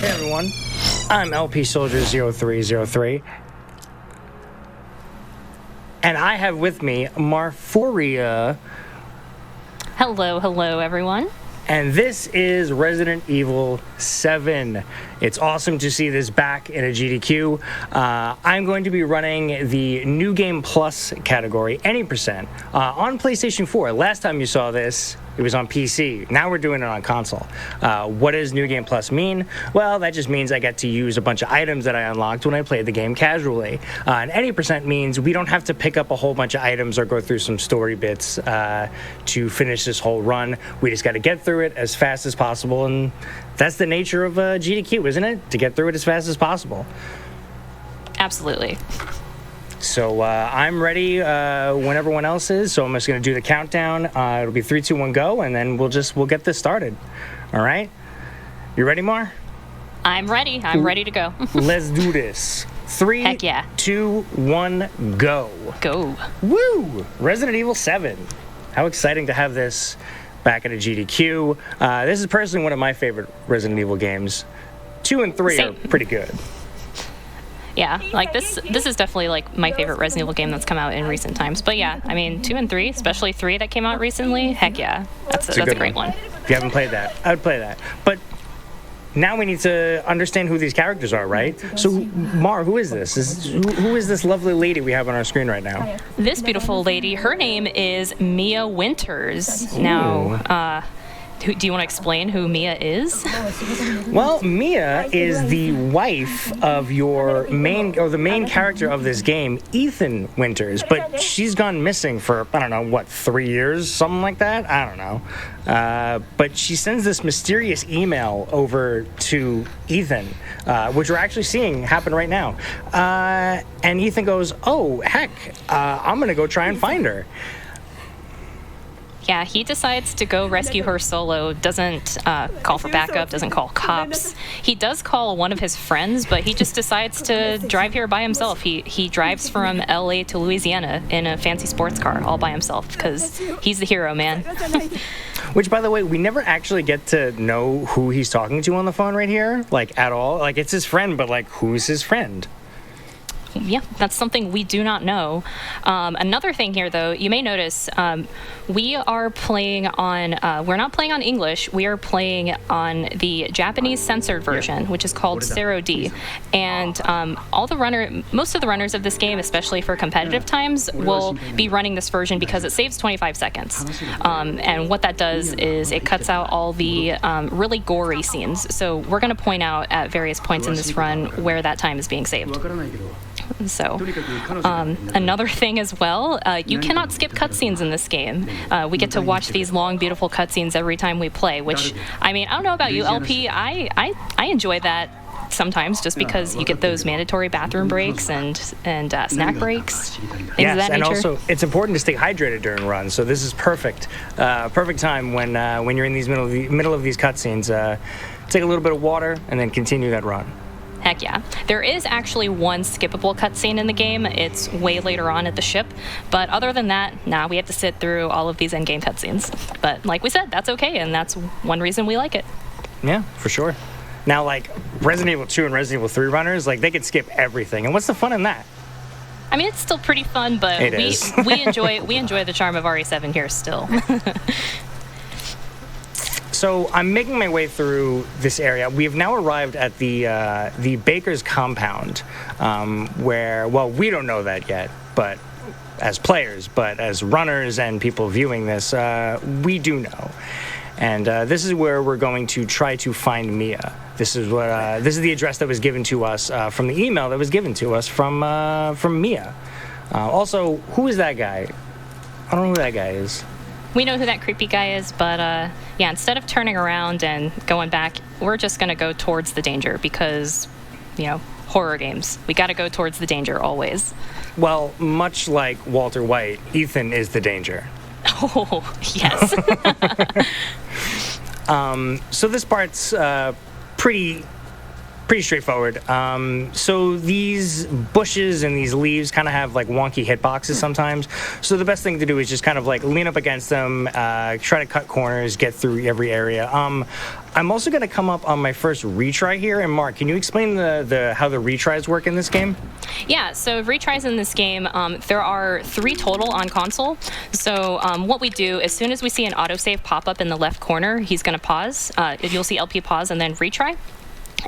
Hey everyone, I'm LPsoldier0303, and I have with me Marphoria. Hello everyone. And this is Resident Evil 7. It's awesome to see this back in a GDQ. I'm going to be running the New Game Plus category, any percent, on PlayStation 4. Last time you saw this, it was on PC. Now we're doing it on console. What does New Game Plus mean? Well, that just means I get to use a bunch of items that I unlocked when I played the game casually. And any percent means we don't have to pick up a whole bunch of items or go through some story bits to finish this whole run. We just got to get through it as fast as possible, and that's the nature of GDQ, isn't it? To get through it as fast as possible. Absolutely. So I'm ready when everyone else is, so I'm just going to do the countdown. It'll be 3, 2, 1, go, and then we'll get this started. All right? You ready, Mar? I'm ready. I'm ready to go. Let's do this. 3, Heck yeah. 2, 1, go. Go. Woo! Resident Evil 7. How exciting to have this back at a GDQ. This is personally one of my favorite Resident Evil games. 2 and 3 are pretty good. Yeah, like this is definitely like my favorite Resident Evil game that's come out in recent times. But yeah, I mean 2 and 3, especially 3 that came out recently, heck yeah. That's a great one. If you haven't played that, I would play that. But now we need to understand who these characters are, right? So, Mar, who is this? Who is this lovely lady we have on our screen right now? This beautiful lady, her name is Mia Winters. Ooh. Now, do you want to explain who Mia is? Well, Mia is the wife of the main character of this game, Ethan Winters, but she's gone missing for, I don't know, what, 3 years? Something like that? I don't know. But she sends this mysterious email over to Ethan, which we're actually seeing happen right now. And Ethan goes, oh, heck, I'm going to go try and find her. Yeah, he decides to go rescue her solo, doesn't call for backup, doesn't call cops. He does call one of his friends, but he just decides to drive here by himself. He drives from LA to Louisiana in a fancy sports car all by himself because he's the hero, man. Which, by the way, we never actually get to know who he's talking to on the phone right here, like, at all. Like, it's his friend, but, like, who's his friend? Yeah, that's something we do not know. Another thing here, though, you may notice we are playing on, we're not playing on English, we are playing on the Japanese censored version, which is called Zero D. And most of the runners of this game, especially for competitive times, will be running this version because it saves 25 seconds. And what that does is it cuts out all the really gory scenes. So we're going to point out at various points in this run where that time is being saved. So, another thing as well, you cannot skip cutscenes in this game. We get to watch these long, beautiful cutscenes every time we play, which, I mean, I don't know about you, LP, I enjoy that sometimes just because you get those mandatory bathroom breaks and snack breaks, things of that nature. And also, it's important to stay hydrated during runs, so this is perfect. Perfect time when you're in these middle of these cutscenes. Take a little bit of water and then continue that run. Heck yeah. There is actually one skippable cutscene in the game. It's way later on at the ship. But other than that, we have to sit through all of these endgame cutscenes. But like we said, that's okay, and that's one reason we like it. Yeah, for sure. Now, like, Resident Evil 2 and Resident Evil 3 runners, like, they could skip everything. And what's the fun in that? I mean, it's still pretty fun, but we enjoy the charm of RE7 here still. So I'm making my way through this area. We have now arrived at the Baker's compound, where, well, we don't know that yet, but as players, but as runners and people viewing this, we do know. And this is where we're going to try to find Mia. This is the address that was given to us from the email that was given to us from Mia. Also, who is that guy? I don't know who that guy is. We know who that creepy guy is, but yeah, instead of turning around and going back, we're just going to go towards the danger because, you know, horror games. We got to go towards the danger always. Well, much like Walter White, Ethan is the danger. Oh, yes. So this part's pretty pretty straightforward. So these bushes and these leaves kind of have like wonky hitboxes sometimes. So the best thing to do is just kind of like lean up against them, try to cut corners, get through every area. I'm also going to come up on my first retry here. And Mark, can you explain how the retries work in this game? Yeah, so retries in this game, there are 3 total on console. So what we do, as soon as we see an autosave pop up in the left corner, he's going to pause. You'll see LP pause and then retry.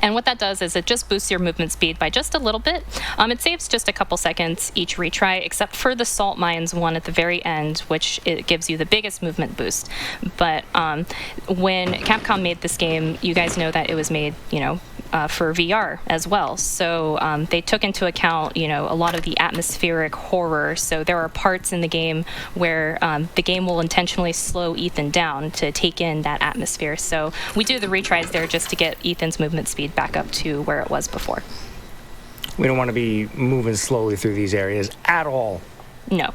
And what that does is it just boosts your movement speed by just a little bit. It saves just a couple seconds each retry, except for the salt mines one at the very end, which it gives you the biggest movement boost. But when Capcom made this game, you guys know that it was made, for VR as well. So they took into account, a lot of the atmospheric horror. So there are parts in the game where the game will intentionally slow Ethan down to take in that atmosphere. So we do the retries there just to get Ethan's movement speed back up to where it was before. We don't want to be moving slowly through these areas at all. No.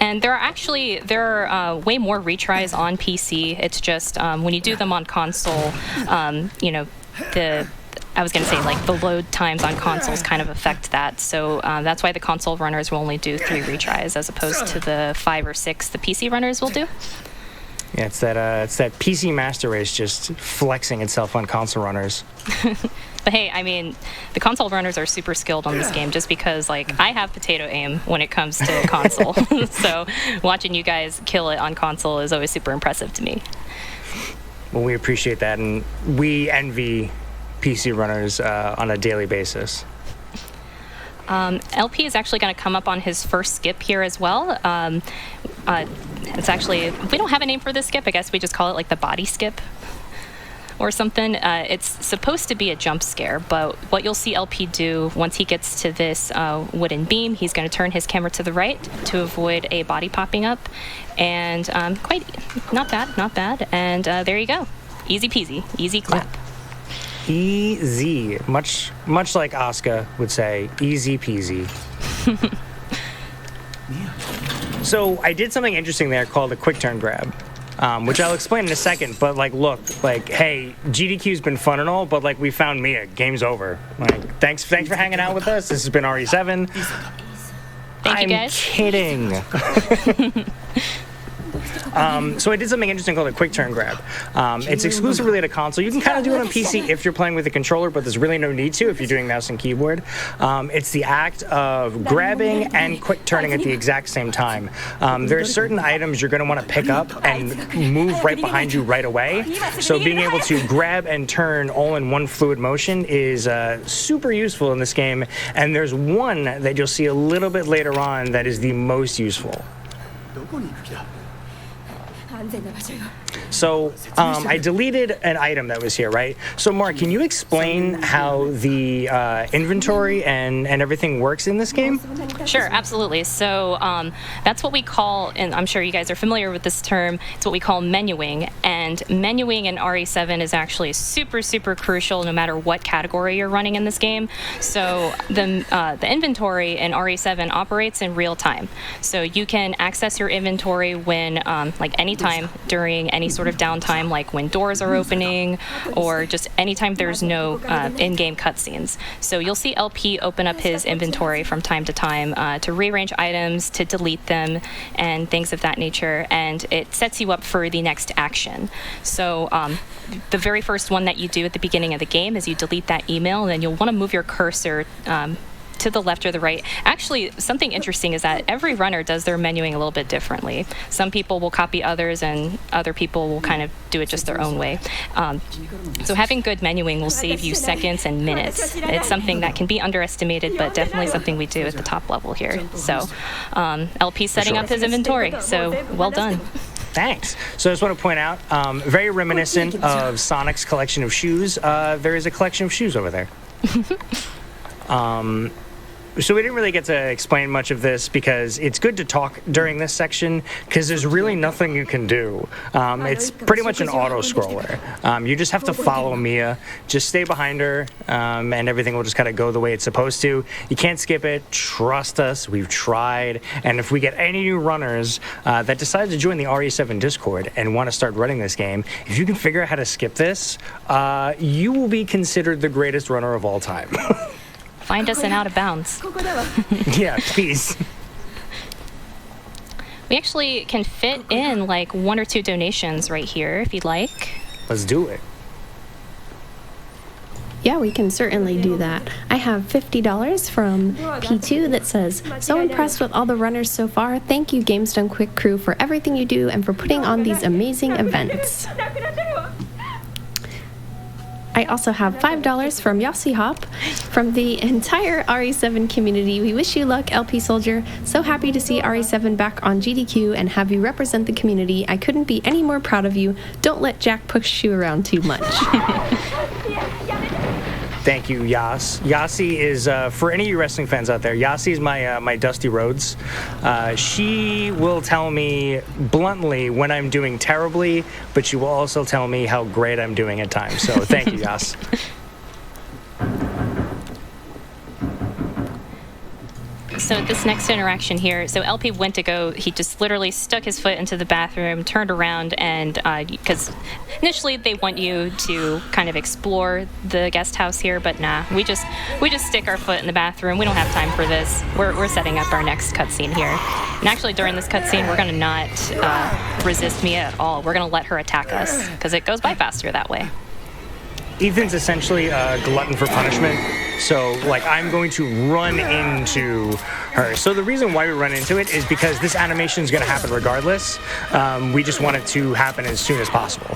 And there are way more retries on PC. It's just when you do them on console, I was going to say, like, the load times on consoles kind of affect that. So that's why the console runners will only do 3 retries as opposed to the 5 or 6 the PC runners will do. Yeah, it's that PC master race just flexing itself on console runners. But hey, I mean, the console runners are super skilled on this game just because, like, I have potato aim when it comes to console. So watching you guys kill it on console is always super impressive to me. Well, we appreciate that, and we envy PC runners on a daily basis. LP is actually going to come up on his first skip here as well. It's actually, we don't have a name for this skip. I guess we just call it like the body skip or something. It's supposed to be a jump scare, but what you'll see LP do once he gets to this wooden beam, he's going to turn his camera to the right to avoid a body popping up. And not bad. And there you go. Easy peasy, easy clap. Easy, much like Asuka would say, easy peasy. So I did something interesting there called a quick turn grab, which I'll explain in a second. But look, hey, GDQ's been fun and all, but we found Mia. Game's over. Thanks for hanging out with us. This has been RE7. Thank you, guys. I'm kidding. So I did something interesting called a quick turn grab. It's exclusively at a console. You can kind of do it on PC if you're playing with a controller, but there's really no need to if you're doing mouse and keyboard. It's the act of grabbing and quick turning at the exact same time. There are certain items you're going to want to pick up and move right behind you right away. So being able to grab and turn all in one fluid motion is super useful in this game. And there's one that you'll see a little bit later on that is the most useful. So I deleted an item that was here, right? So Mark, can you explain how the inventory and everything works in this game? Sure, absolutely. So that's what we call, and I'm sure you guys are familiar with this term, it's what we call menuing. And menuing in RE7 is actually super, super crucial no matter what category you're running in this game. So the inventory in RE7 operates in real time. So you can access your inventory when, anytime during any sort of downtime, like when doors are opening or just anytime there's no in-game cutscenes. So you'll see LP open up his inventory from time to time to rearrange items, to delete them, and things of that nature, and it sets you up for the next action. So the very first one that you do at the beginning of the game is you delete that email, and then you'll want to move your cursor to the left or the right. Actually, something interesting is that every runner does their menuing a little bit differently. Some people will copy others, and other people will kind of do it just their own way. So having good menuing will save you seconds and minutes. It's something that can be underestimated, but definitely something we do at the top level here. So LP's setting up his inventory, so well done. Thanks. So I just want to point out, very reminiscent of Sonic's collection of shoes, there is a collection of shoes over there. So we didn't really get to explain much of this because it's good to talk during this section because there's really nothing you can do. It's pretty much an auto-scroller. You just have to follow Mia, just stay behind her, and everything will just kind of go the way it's supposed to. You can't skip it. Trust us, we've tried. And if we get any new runners that decide to join the RE7 Discord and want to start running this game, if you can figure out how to skip this, you will be considered the greatest runner of all time. Find us in Out of Bounds. Yeah, please. We actually can fit in like 1 or 2 donations right here if you'd like. Let's do it. Yeah, we can certainly do that. I have $50 from P2 that says, "So impressed with all the runners so far. Thank you, Games Done Quick crew, for everything you do and for putting on these amazing events." I also have $5 from yossyhop. From the entire RE7 community, we wish you luck, LP Soldier. So happy to see RE7 back on GDQ and have you represent the community. I couldn't be any more proud of you. Don't let Jack push you around too much. Thank you, Yas. Yassi is, for any of you wrestling fans out there, Yassi is my Dusty Rhodes. She will tell me bluntly when I'm doing terribly, but she will also tell me how great I'm doing at times. So thank you, Yas. So this next interaction here, so LP went to go, he just literally stuck his foot into the bathroom, turned around, and because initially they want you to kind of explore the guest house here, but nah, we just stick our foot in the bathroom. We don't have time for this. We're setting up our next cutscene here. And actually during this cutscene, we're gonna not resist Mia at all. We're gonna let her attack us, because it goes by faster that way. Ethan's essentially a glutton for punishment, so like I'm going to run into her. So the reason why we run into it is because this animation is going to happen regardless. We just want it to happen as soon as possible.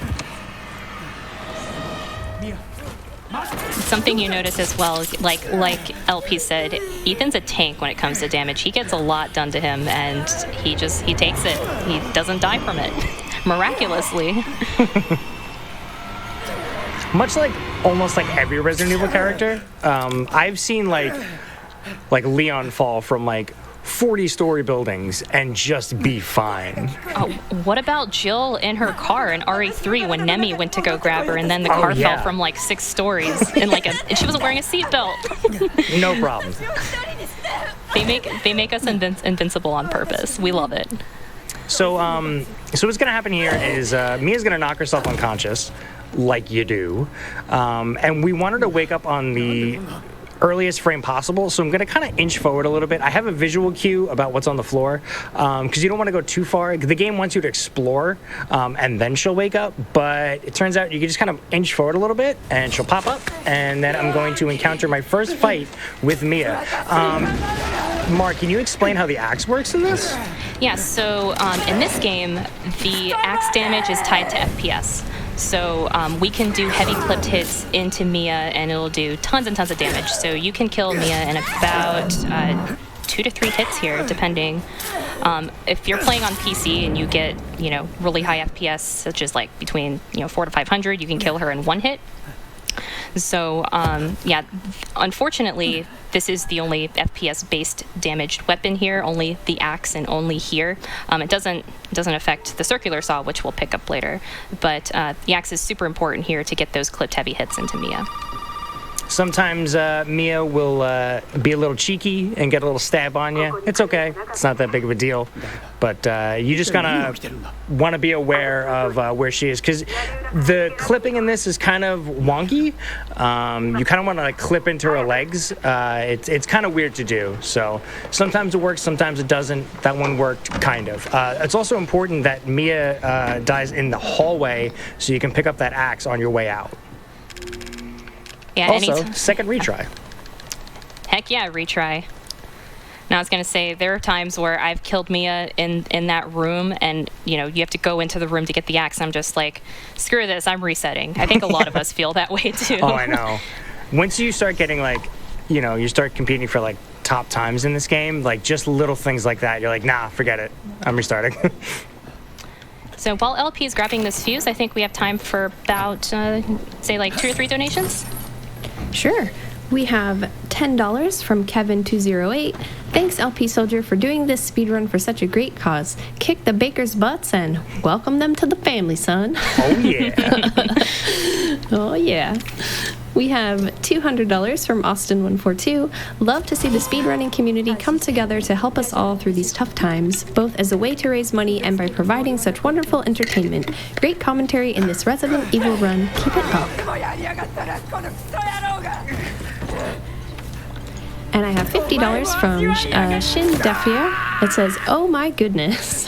Something you notice as well, like LP said, Ethan's a tank when it comes to damage. He gets a lot done to him, and he takes it. He doesn't die from it, miraculously. Much like almost like every Resident Evil character, I've seen like Leon fall from like 40-story buildings and just be fine. Oh, what about Jill in her car in RE3 when Nemi went to go grab her and then the car fell from like 6 stories and and she wasn't wearing a seatbelt? No problem. They make us invincible on purpose. We love it. So what's gonna happen here is Mia's gonna knock herself unconscious, like you do, and we want her to wake up on the earliest frame possible, so I'm going to kind of inch forward a little bit. I have a visual cue about what's on the floor, because you don't want to go too far. The game wants you to explore, and then she'll wake up, but it turns out you can just kind of inch forward a little bit, and she'll pop up, and then I'm going to encounter my first fight with Mia. Mark, can you explain how the axe works in this? Yeah, so in this game, the axe damage is tied to FPS. So we can do heavy clipped hits into Mia and it'll do tons and tons of damage. So you can kill Mia in about 2 to 3 hits here, depending. If you're playing on PC and you get, really high FPS, such as like between, 400 to 500, you can kill her in 1 hit. So, yeah, unfortunately, this is the only FPS-based damaged weapon here, only the axe and only here. It doesn't affect the circular saw, which we'll pick up later, but the axe is super important here to get those clipped heavy hits into Mia. Sometimes Mia will be a little cheeky and get a little stab on you. It's okay. It's not that big of a deal. But you just kind of want to be aware of where she is, because the clipping in this is kind of wonky. You kind of want to clip into her legs. It's kind of weird to do. So sometimes it works, sometimes it doesn't. That one worked, kind of. It's also important that Mia dies in the hallway so you can pick up that axe on your way out. Yeah, also, second retry. Heck yeah, retry. Now I was going to say, there are times where I've killed Mia in that room and, you have to go into the room to get the axe. And I'm just like, screw this, I'm resetting. I think a lot of us feel that way too. Oh, I know. Once you start getting you start competing for top times in this game, just little things like that, you're like, nah, forget it. I'm restarting. So while LP is grabbing this fuse, I think we have time for about, say 2 or 3 donations? Sure. We have $10 $10 from Kevin208. Thanks, LP Soldier, for doing this speedrun for such a great cause. Kick the bakers' butts and welcome them to the family, son. Oh, yeah. Oh, yeah. We have $200 from Austin142. Love to see the speedrunning community come together to help us all through these tough times, both as a way to raise money and by providing such wonderful entertainment. Great commentary in this Resident Evil run. Keep it up. And I have $50 from Shin Defia. It says, "Oh my goodness."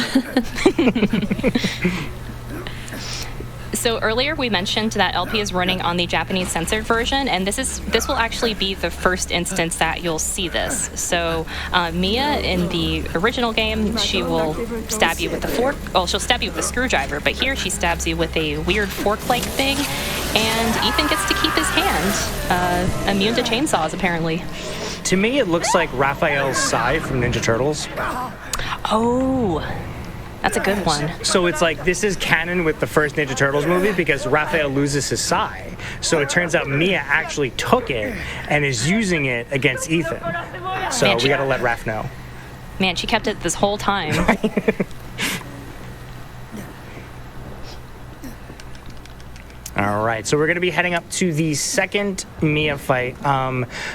So earlier we mentioned that LP is running on the Japanese censored version, and this will actually be the first instance that you'll see this. So Mia in the original game, she will stab you with the fork. Well, she'll stab you with a screwdriver, but here she stabs you with a weird fork-like thing, and Ethan gets to keep his hand, immune to chainsaws apparently. To me, it looks like Raphael's Sai from Ninja Turtles. Oh. That's a good one. So it's like, this is canon with the first Ninja Turtles movie because Raphael loses his Sai. So it turns out Mia actually took it and is using it against Ethan. So Man, we gotta let Raph know. Man, she kept it this whole time. All right, so we're going to be heading up to the second Mia fight.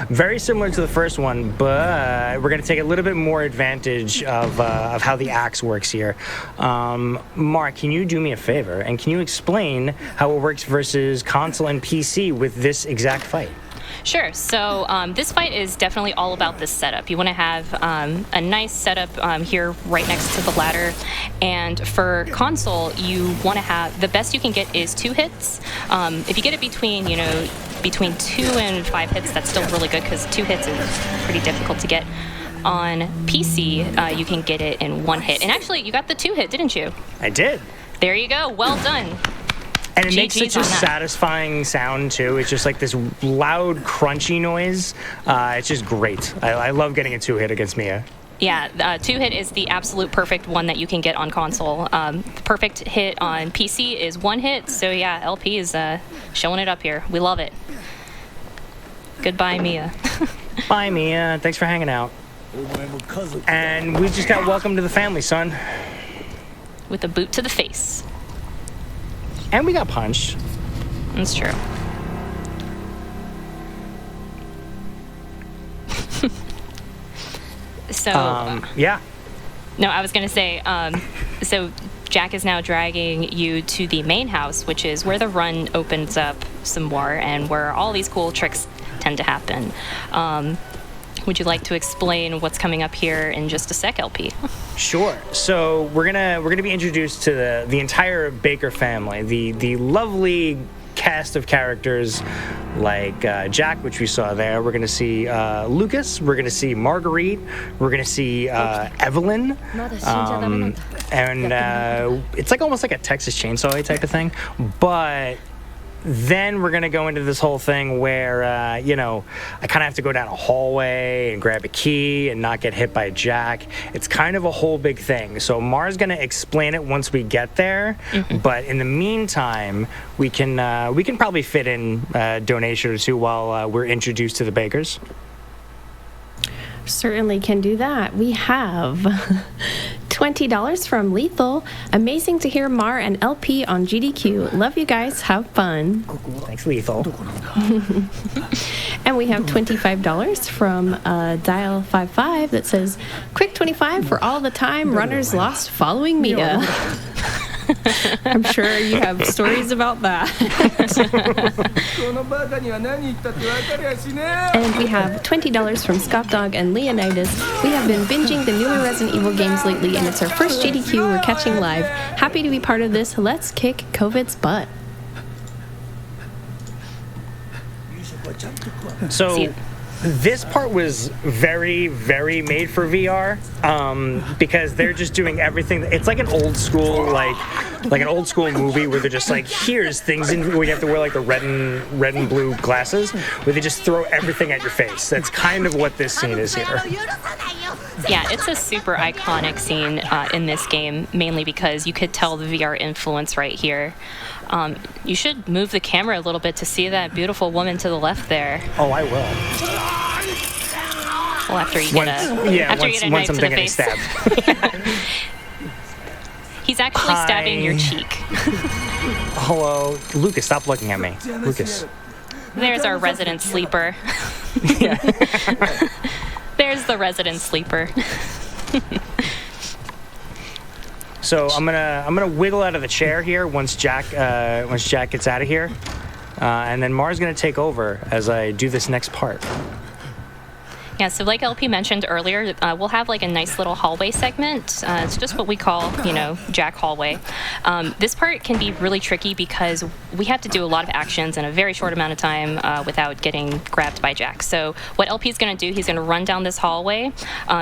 Very similar to the first one, but we're going to take a little bit more advantage of how the axe works here. Mark, can you do me a favor, and can you explain how it works versus console and PC with this exact fight? Sure. So this fight is definitely all about this setup. You want to have a nice setup here right next to the ladder. And for console, you want to have, the best you can get is 2 hits. If you get it between 2 and 5 hits, that's still really good because 2 hits is pretty difficult to get. On PC, you can get it in 1 hit. And actually, you got the 2 hit, didn't you? I did. There you go. Well done. And it makes GG's such a satisfying sound, too. It's just like this loud, crunchy noise. It's just great. I love getting a 2-hit against Mia. Yeah, 2-hit is the absolute perfect one that you can get on console. The perfect hit on PC is 1 hit. So, yeah, LP is showing it up here. We love it. Goodbye, Mia. Bye, Mia. Thanks for hanging out. And we just got welcome to the family, son. With a boot to the face. And we got punched. That's true. So, yeah. No, I was going to say, so Jack is now dragging you to the main house, which is where the run opens up some more and where all these cool tricks tend to happen. Would you like to explain what's coming up here in just a sec, LP? Sure. So we're gonna be introduced to the entire Baker family, the lovely cast of characters like Jack, which we saw there. We're gonna see Lucas. We're gonna see Marguerite. We're gonna see Evelyn. And it's like almost like a Texas Chainsaw type of thing, but. Then we're going to go into this whole thing where, I kind of have to go down a hallway and grab a key and not get hit by Jack. It's kind of a whole big thing. So Mar's going to explain it once we get there. Mm-hmm. But in the meantime, we can probably fit in a donation or two while we're introduced to the Bakers. Certainly can do that. We have $20 from Lethal. Amazing to hear Mar and LP on GDQ. Love you guys. Have fun. Thanks, Lethal. And we have $25 from Dial55 that says, quick 25 for all the time runners lost following Mia. I'm sure you have stories about that. And we have $20 from Scott Dog and Leonidas. We have been binging the newer Resident Evil games lately, and it's our first GDQ we're catching live. Happy to be part of this. Let's kick COVID's butt. So this part was very, very made for VR because they're just doing everything. It's like an old school, like an old school movie where they're just like, here's things in where you have to wear like the red and blue glasses, where they just throw everything at your face. That's kind of what this scene is here. Yeah, it's a super iconic scene in this game, mainly because you could tell the VR influence right here. You should move the camera a little bit to see that beautiful woman to the left there. Oh, I will. careful after you get a knife to the face. Stabbed. He's actually stabbing your cheek. Hello, Lucas. Stop looking at me, Lucas. There's our resident sleeper. Yeah. There's the resident sleeper. So I'm gonna wiggle out of the chair here once Jack gets out of here, and then Mar's gonna take over as I do this next part. Yeah, so like LP mentioned earlier, we'll have like a nice little hallway segment. It's just what we call, Jack hallway. This part can be really tricky because we have to do a lot of actions in a very short amount of time without getting grabbed by Jack. So what LP is going to do, he's going to run down this hallway.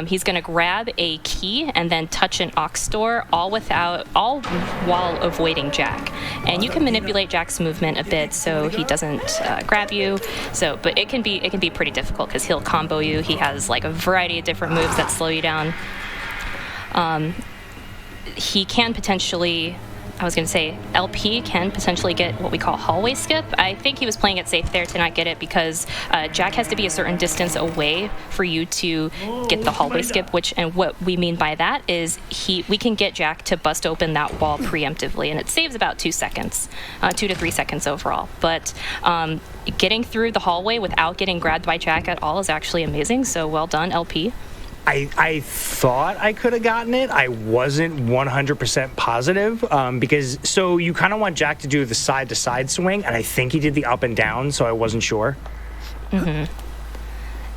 He's going to grab a key and then touch an aux door, all while avoiding Jack. And you can manipulate Jack's movement a bit so he doesn't grab you. But it can be pretty difficult because he'll combo you. He has like a variety of different moves that slow you down. He can potentially, LP can potentially get what we call hallway skip. I think he was playing it safe there to not get it because Jack has to be a certain distance away for you to get the hallway skip, and what we mean by that is we can get Jack to bust open that wall preemptively, and it saves about 2 seconds, 2 to 3 seconds overall. But getting through the hallway without getting grabbed by Jack at all is actually amazing, so well done, LP. I thought I could have gotten it. I wasn't 100% positive because you kind of want Jack to do the side-to-side swing, and I think he did the up and down, so I wasn't sure. Mm-hmm.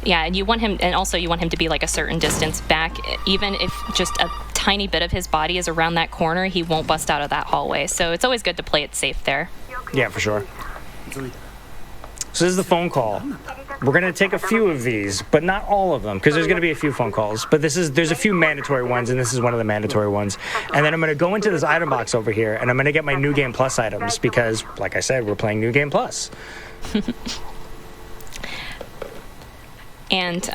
Yeah, and you want him to be like a certain distance back. Even if just a tiny bit of his body is around that corner, he won't bust out of that hallway. So it's always good to play it safe there. Yeah, for sure. So this is the phone call. We're going to take a few of these, but not all of them, because there's going to be a few phone calls. But there's a few mandatory ones, and this is one of the mandatory ones. And then I'm going to go into this item box over here, and I'm going to get my New Game Plus items, because, like I said, we're playing New Game Plus. And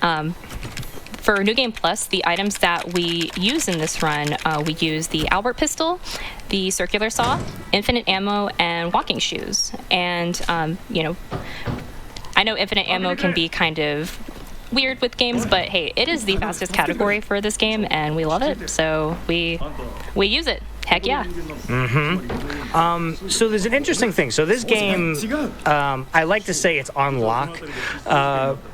for New Game Plus, the items that we use in this run, we use the Albert pistol, the circular saw, infinite ammo, and walking shoes. And, I know infinite ammo can be kind of weird with games, but hey, it is the fastest category for this game, and we love it, so we use it. Heck yeah. Mm-hmm. So there's an interesting thing. So this game, I like to say it's on lock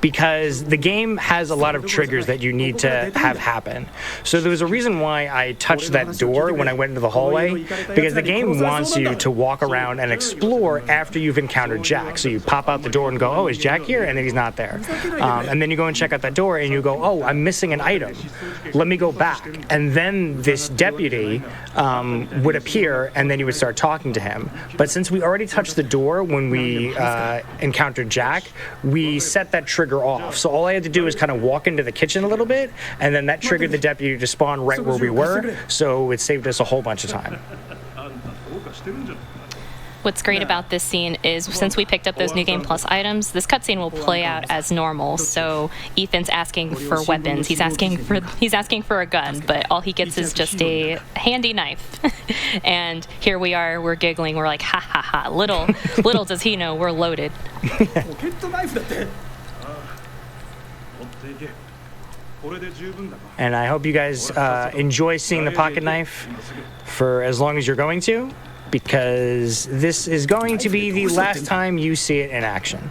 because the game has a lot of triggers that you need to have happen. So there was a reason why I touched that door when I went into the hallway, because the game wants you to walk around and explore after you've encountered Jack. So you pop out the door and go, oh, is Jack here? And then he's not there. And then you go and check out that door and you go, oh, I'm missing an item. Let me go back. And then this deputy would appear, and then you would start talking to him. But since we already touched the door when we encountered Jack, we set that trigger off. So all I had to do is kind of walk into the kitchen a little bit, and then that triggered the deputy to spawn right where we were, so it saved us a whole bunch of time. What's great about this scene is since we picked up those New Game Plus items, this cutscene will play out as normal. So Ethan's asking for weapons. He's asking for a gun, but all he gets is just a handy knife. And here we are, we're giggling. We're like, ha ha ha. Little does he know we're loaded. And I hope you guys enjoy seeing the pocket knife for as long as you're going to, because this is going to be the last time you see it in action.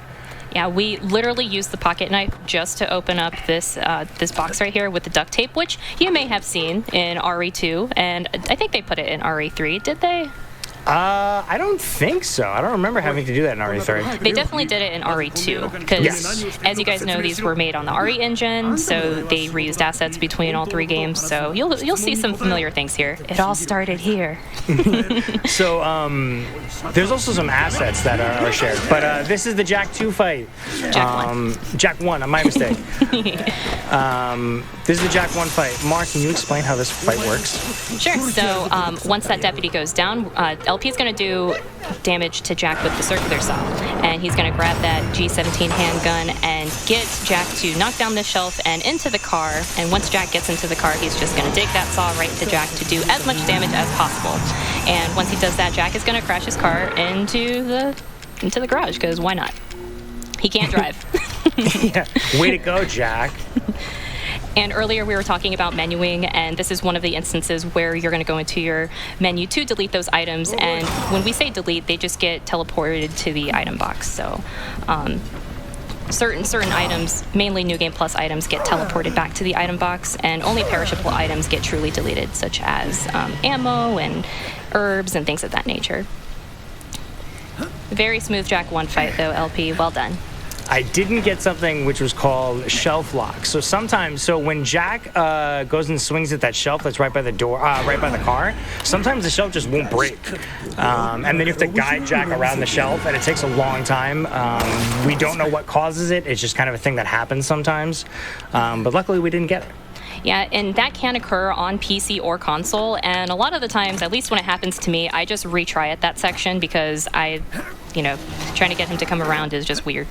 Yeah, we literally used the pocket knife just to open up this box right here with the duct tape, which you may have seen in RE2, and I think they put it in RE3. Did they? I don't think so. I don't remember having to do that in RE3. They definitely did it in RE2, because as you guys know, these were made on the RE engine, so they reused assets between all three games, so you'll see some familiar things here. It all started here. So, there's also some assets that are shared, but this is the Jack 2 fight. Jack 1, my mistake. This is the Jack 1 fight. Mark, can you explain how this fight works? Sure. So, once that deputy goes down, LP is going to do damage to Jack with the circular saw, and he's going to grab that G17 handgun and get Jack to knock down this shelf and into the car. And once Jack gets into the car, he's just going to dig that saw right to Jack to do as much damage as possible. And once he does that, Jack is going to crash his car into the garage, because why not? He can't drive. Yeah. Way to go, Jack. And earlier we were talking about menuing, and this is one of the instances where you're going to go into your menu to delete those items. And when we say delete, they just get teleported to the item box. So certain items, mainly New Game Plus items, get teleported back to the item box, and only perishable items get truly deleted, such as ammo and herbs and things of that nature. Very smooth Jack 1 fight, though, LP. Well done. I didn't get something which was called shelf lock. So sometimes, when Jack goes and swings at that shelf that's right by the door, right by the car, sometimes the shelf just won't break. And then you have to guide Jack around the shelf, and it takes a long time. We don't know what causes it. It's just kind of a thing that happens sometimes. But luckily, we didn't get it. Yeah, and that can occur on PC or console, and a lot of the times, at least when it happens to me, I just retry at that section because trying to get him to come around is just weird.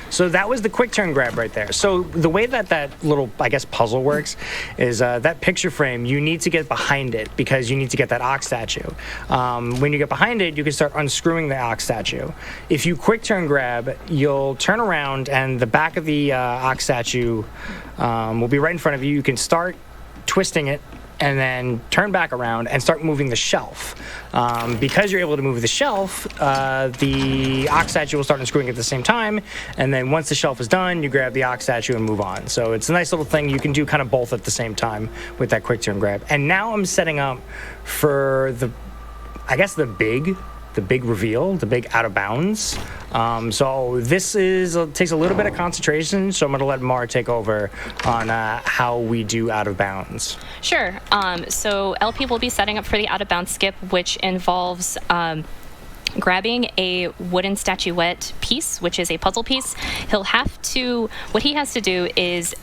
So that was the quick turn grab right there. So the way that little, I guess, puzzle works is that picture frame, you need to get behind it because you need to get that ox statue. When you get behind it, you can start unscrewing the ox statue. If you quick turn grab, you'll turn around and the back of the ox statue will be right in front of you. You can start twisting it and then turn back around and start moving the shelf. Because you're able to move the shelf, the ox statue will start unscrewing at the same time, and then once the shelf is done, you grab the ox statue and move on. So it's a nice little thing. You can do kind of both at the same time with that quick turn grab. And now I'm setting up for the big reveal, the big out of bounds. So this takes a little bit of concentration, so I'm going to let Mar take over on how we do out of bounds. Sure. So LP will be setting up for the out of bounds skip, which involves grabbing a wooden statuette piece, which is a puzzle piece. What he has to do is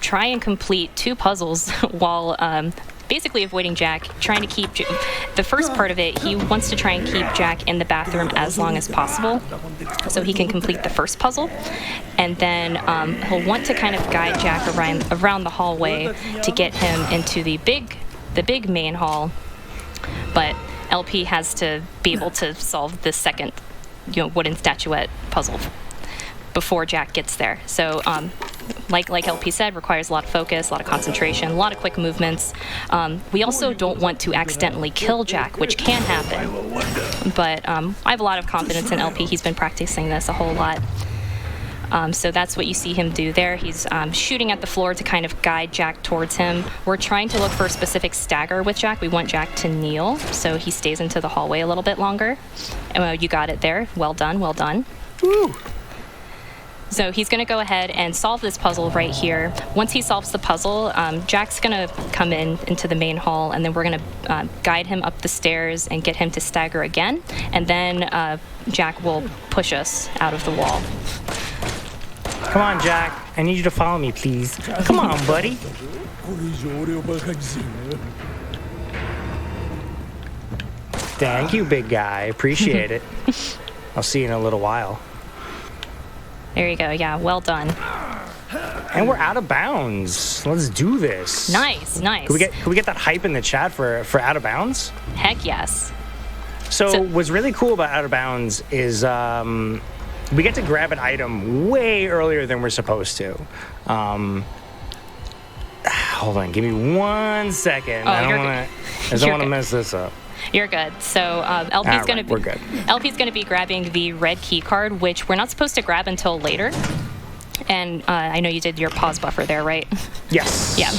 try and complete 2 puzzles while basically avoiding Jack, trying to keep the first part of it. He wants to try and keep Jack in the bathroom as long as possible so he can complete the first puzzle, and then he'll want to kind of guide Jack around the hallway to get him into the big main hall, but LP has to be able to solve the second wooden statuette puzzle before Jack gets there. So like LP said, requires a lot of focus, a lot of concentration, a lot of quick movements. We also don't want to accidentally kill Jack, which can happen. But I have a lot of confidence in LP. He's been practicing this a whole lot. So that's what you see him do there. He's shooting at the floor to kind of guide Jack towards him. We're trying to look for a specific stagger with Jack. We want Jack to kneel, so he stays into the hallway a little bit longer. You got it there. Well done, well done. Woo! So he's going to go ahead and solve this puzzle right here. Once he solves the puzzle, Jack's going to come into the main hall, and then we're going to guide him up the stairs and get him to stagger again. And then Jack will push us out of the wall. Come on, Jack. I need you to follow me, please. Come on, buddy. Thank you, big guy. Appreciate it. I'll see you in a little while. There you go. Yeah, well done. And we're out of bounds. Let's do this. Nice. Can we get that hype in the chat for out of bounds? Heck yes. So what's really cool about out of bounds is we get to grab an item way earlier than we're supposed to. Hold on, give me 1 second. I don't want to mess this up. You're good. So LP's going to be grabbing the red key card, which we're not supposed to grab until later. And I know you did your pause buffer there, right? Yes. Yeah.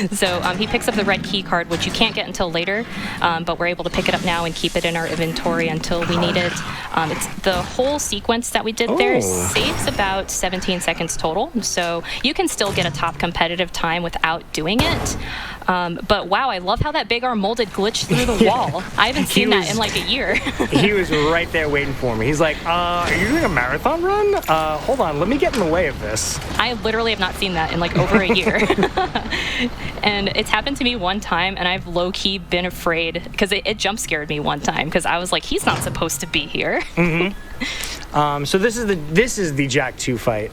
So he picks up the red key card, which you can't get until later, but we're able to pick it up now and keep it in our inventory until we need it. It's the whole sequence that we did there saves about 17 seconds total, so you can still get a top competitive time without doing it. But wow, I love how that big arm molded glitched through the wall. I haven't seen that in like a year. He was right there waiting for me. He's like, are you doing a marathon run? Hold on, let me get in the way of this. I literally have not seen that in like over a year. And it's happened to me one time, and I've low-key been afraid because it jump scared me one time because I was like, he's not supposed to be here. Mm-hmm. So this is the Jack 2 fight.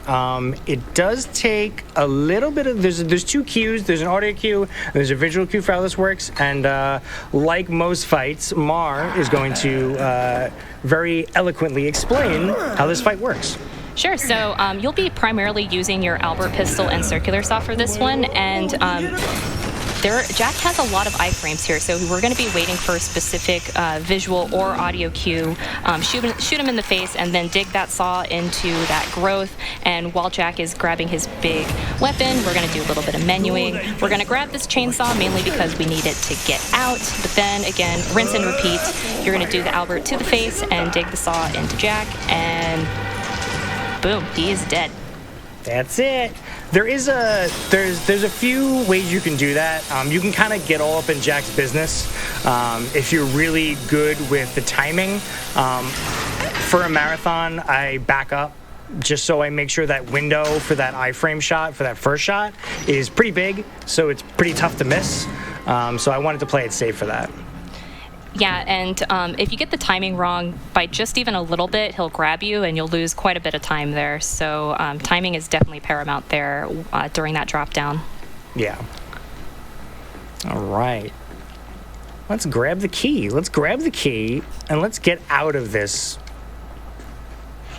It does take a little bit of there's 2 cues. There's an audio cue, there's a visual cue for how this works, and like most fights, Mar is going to very eloquently explain how this fight works. Sure. So you'll be primarily using your Albert pistol and circular saw for this one, and Jack has a lot of iframes here, so we're going to be waiting for a specific visual or audio cue. Shoot him in the face, and then dig that saw into that growth. And while Jack is grabbing his big weapon, we're going to do a little bit of menuing. We're going to grab this chainsaw mainly because we need it to get out. But then again, rinse and repeat. You're going to do the Albert to the face and dig the saw into Jack, and boom, he is dead. That's it. There's a few ways you can do that. You can kind of get all up in Jack's business if you're really good with the timing. For a marathon, I back up just so I make sure that window for that iframe shot, for that first shot, is pretty big, so it's pretty tough to miss. So I wanted to play it safe for that. Yeah, and if you get the timing wrong by just even a little bit, he'll grab you and you'll lose quite a bit of time there. So timing is definitely paramount there during that drop down. Yeah. All right. Let's grab the key. And let's get out of this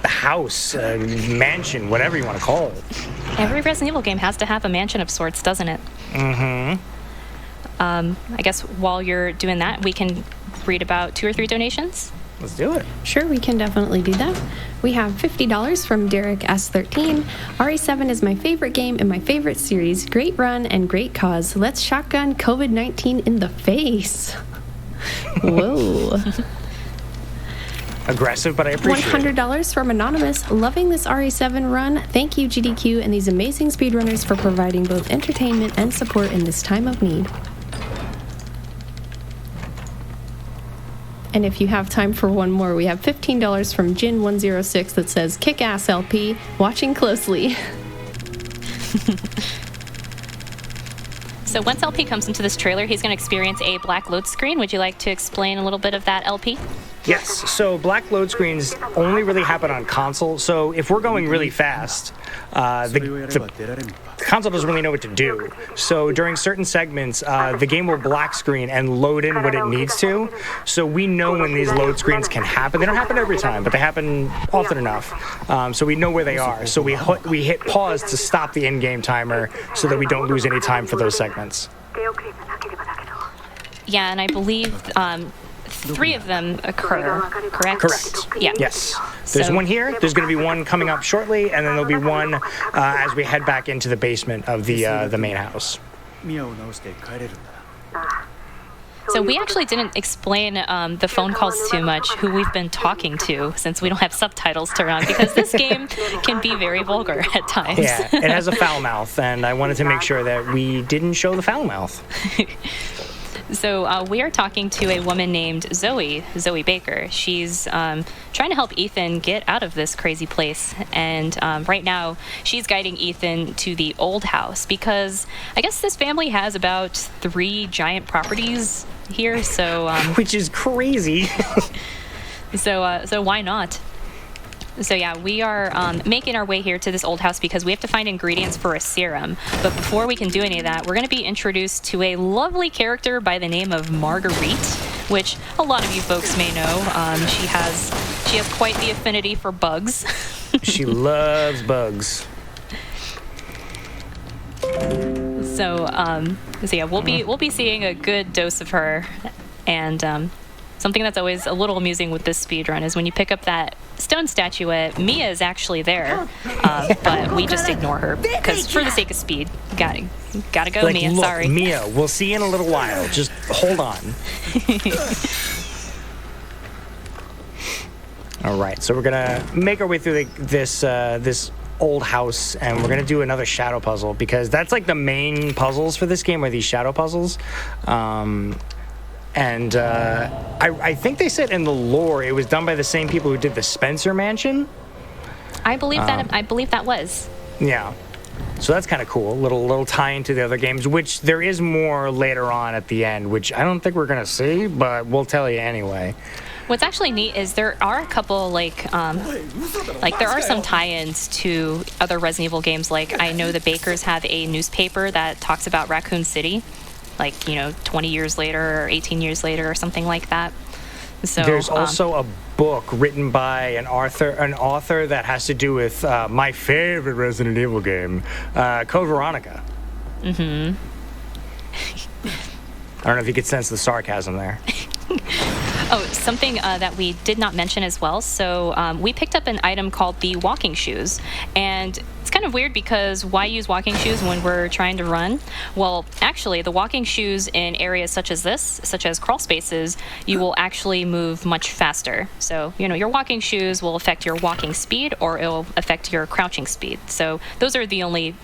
house, mansion, whatever you want to call it. Every Resident Evil game has to have a mansion of sorts, doesn't it? Mm-hmm. I guess while you're doing that, we can read about 2 or 3 donations. Let's do it. Sure, we can definitely do that. We have $50 from Derek S13. RE7 is my favorite game and my favorite series. Great run and great cause. Let's shotgun COVID-19 in the face. Whoa. Aggressive, but I appreciate it. $100 from Anonymous. Loving this RE7 run. Thank you, GDQ, and these amazing speedrunners for providing both entertainment and support in this time of need. And if you have time for one more, we have $15 from Jin106 that says, "Kick ass, LP. Watching closely." So once LP comes into this trailer, he's going to experience a black load screen. Would you like to explain a little bit of that, LP? Yes. So black load screens only really happen on console. So if we're going really fast, the console doesn't really know what to do. So during certain segments, the game will black screen and load in what it needs to. So we know when these load screens can happen. They don't happen every time, but they happen often enough. So we know where they are. So we hit pause to stop the in-game timer so that we don't lose any time for those segments. Yeah, and I believe 3 of them occur, correct? Correct. Yeah. Yes. There's one here. There's going to be one coming up shortly, and then there'll be one as we head back into the basement of the main house. So we actually didn't explain the phone calls too much, who we've been talking to, since we don't have subtitles to run, because this game can be very vulgar at times. Yeah, it has a foul mouth, and I wanted to make sure that we didn't show the foul mouth. So we are talking to a woman named Zoe Baker. She's trying to help Ethan get out of this crazy place. And right now, she's guiding Ethan to the old house because I guess this family has about 3 giant properties here. So which is crazy. So why not? So yeah, we are making our way here to this old house because we have to find ingredients for a serum. But before we can do any of that, we're going to be introduced to a lovely character by the name of Marguerite, which a lot of you folks may know. She has quite the affinity for bugs. She loves bugs. So yeah, we'll be seeing a good dose of her, and something that's always a little amusing with this speedrun is when you pick up that stone statuette, Mia is actually there, but we just ignore her because for the sake of speed, gotta go, Mia. Look, sorry, Mia. We'll see you in a little while. Just hold on. All right, so we're gonna make our way through this old house, and we're gonna do another shadow puzzle because that's like the main puzzles for this game are these shadow puzzles. And I think they said in the lore it was done by the same people who did the Spencer Mansion. I believe that was. Yeah. So that's kind of cool. Little tie into the other games, which there is more later on at the end, which I don't think we're gonna see, but we'll tell you anyway. What's actually neat is there are a couple like there are some tie-ins to other Resident Evil games. Like I know the Bakers have a newspaper that talks about Raccoon City. 20 years later or 18 years later or something like that. So there's also a book written by an author that has to do with my favorite Resident Evil game, Code Veronica. Mm-hmm. I don't know if you could sense the sarcasm there. Oh, something that we did not mention as well. So we picked up an item called the walking shoes. And it's kind of weird because why use walking shoes when we're trying to run? Well, actually, the walking shoes in areas such as this, such as crawl spaces, you will actually move much faster. So, your walking shoes will affect your walking speed or it will affect your crouching speed. So those are the only,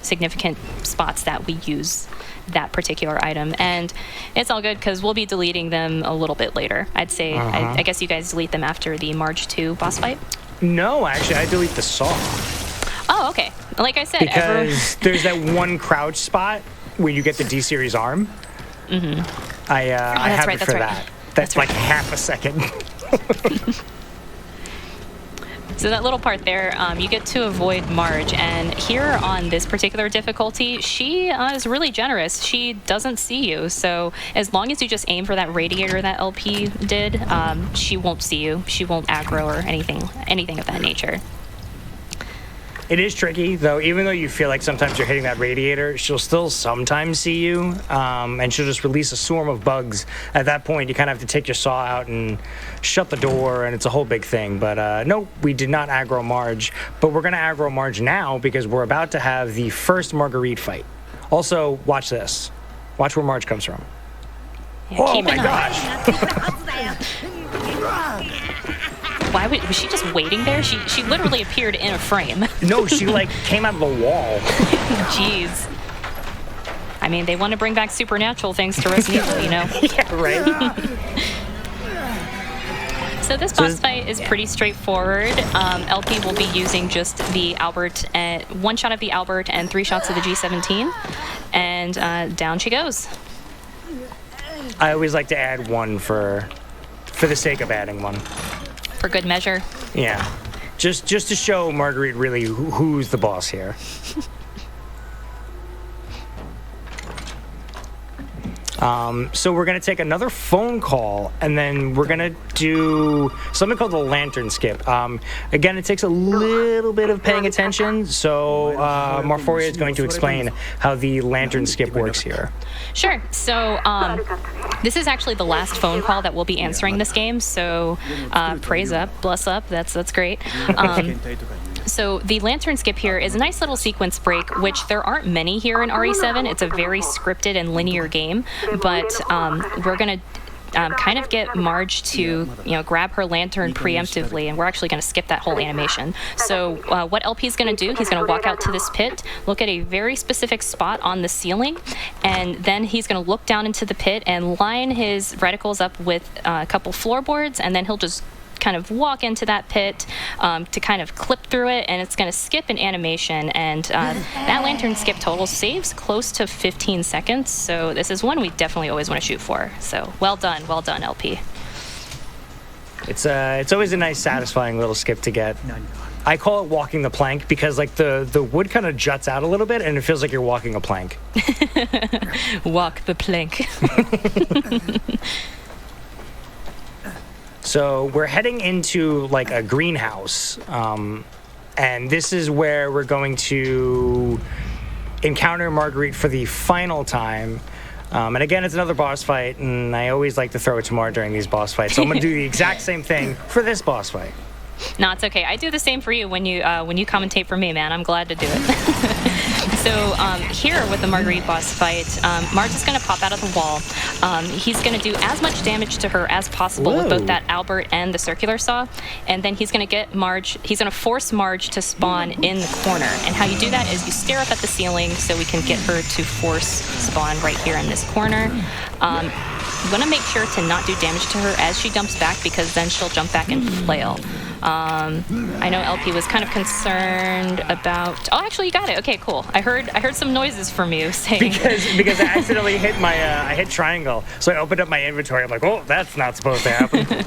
significant spots that we use that particular item, and it's all good because we'll be deleting them a little bit later. I'd say, I guess you guys delete them after the Marge 2 boss fight? No, actually, I delete the saw. Oh, okay. Like I said, because there's that one crouch spot where you get the D-Series arm. Mm-hmm. I have it for that. That's like half a second. So that little part there, you get to avoid Marge, and here on this particular difficulty, she is really generous. She doesn't see you, so as long as you just aim for that radiator that LP did, she won't see you. She won't aggro or anything of that nature. It is tricky, though. Even though you feel like sometimes you're hitting that radiator, she'll still sometimes see you, and she'll just release a swarm of bugs. At that point, you kind of have to take your saw out and shut the door, and it's a whole big thing. But no, we did not aggro Marge, but we're going to aggro Marge now because we're about to have the first Marguerite fight. Also, watch this. Watch where Marge comes from. Yeah, oh my gosh! Why was she just waiting there? She literally appeared in a frame. No, she came out of the wall. Jeez. I mean, they want to bring back supernatural things to Resident Evil, Yeah, right. So this boss fight is pretty straightforward. LP will be using just the Albert, one shot of the Albert and 3 shots of the G17, and down she goes. I always like to add one for the sake of adding one. For good measure. Yeah, just to show Marguerite really who's the boss here. So we're going to take another phone call, and then we're going to do something called the lantern skip. Again, it takes a little bit of paying attention, so Marphoria is going to explain how the lantern skip works here. Sure. So this is actually the last phone call that we'll be answering this game, so praise up, bless up, that's great. So the lantern skip here is a nice little sequence break, which there aren't many here in RE7. It's a very scripted and linear game, but we're going to kind of get Marge to, grab her lantern preemptively, and we're actually going to skip that whole animation. So what LP is going to do, he's going to walk out to this pit, look at a very specific spot on the ceiling, and then he's going to look down into the pit and line his reticles up with a couple floorboards, and then he'll just kind of walk into that pit to kind of clip through it, and it's going to skip an animation, and that lantern skip total saves close to 15 seconds, so this is one we definitely always want to shoot for. So well done LP. It's always a nice satisfying little skip to get. I call it walking the plank because the wood kind of juts out a little bit and it feels like you're walking a plank. Walk the plank. So we're heading into a greenhouse, and this is where we're going to encounter Marguerite for the final time. And again, it's another boss fight, and I always like to throw it to Mar during these boss fights. So I'm going to do the exact same thing for this boss fight. No, it's okay. I do the same for you when you commentate for me, man. I'm glad to do it. So here with the Marguerite boss fight, Marge is going to pop out of the wall. He's going to do as much damage to her as possible with both that Albert and the circular saw. And then he's going to get Marge, he's going to force Marge to spawn in the corner. And how you do that is you stare up at the ceiling so we can get her to force spawn right here in this corner. You want to make sure to not do damage to her as she jumps back, because then she'll jump back and flail. I know LP was kind of concerned about. Oh, actually, you got it. Okay, cool. I heard some noises from you saying because I accidentally hit I hit triangle, so I opened up my inventory. I'm like, oh, that's not supposed to happen.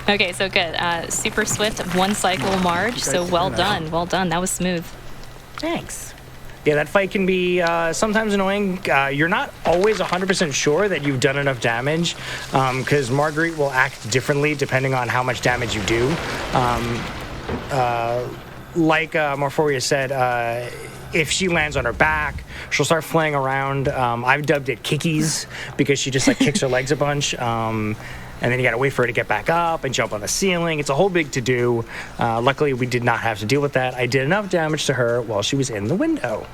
Okay, so good. Super swift one cycle Marge. So well done. That was smooth. Thanks. Yeah, that fight can be sometimes annoying. You're not always 100% sure that you've done enough damage, because Marguerite will act differently depending on how much damage you do. Like Marphoria said, if she lands on her back, she'll start flaying around. I've dubbed it kickies because she just like kicks her legs a bunch. And then you got to wait for her to get back up and jump on the ceiling. It's a whole big to-do. Luckily, we did not have to deal with that. I did enough damage to her while she was in the window.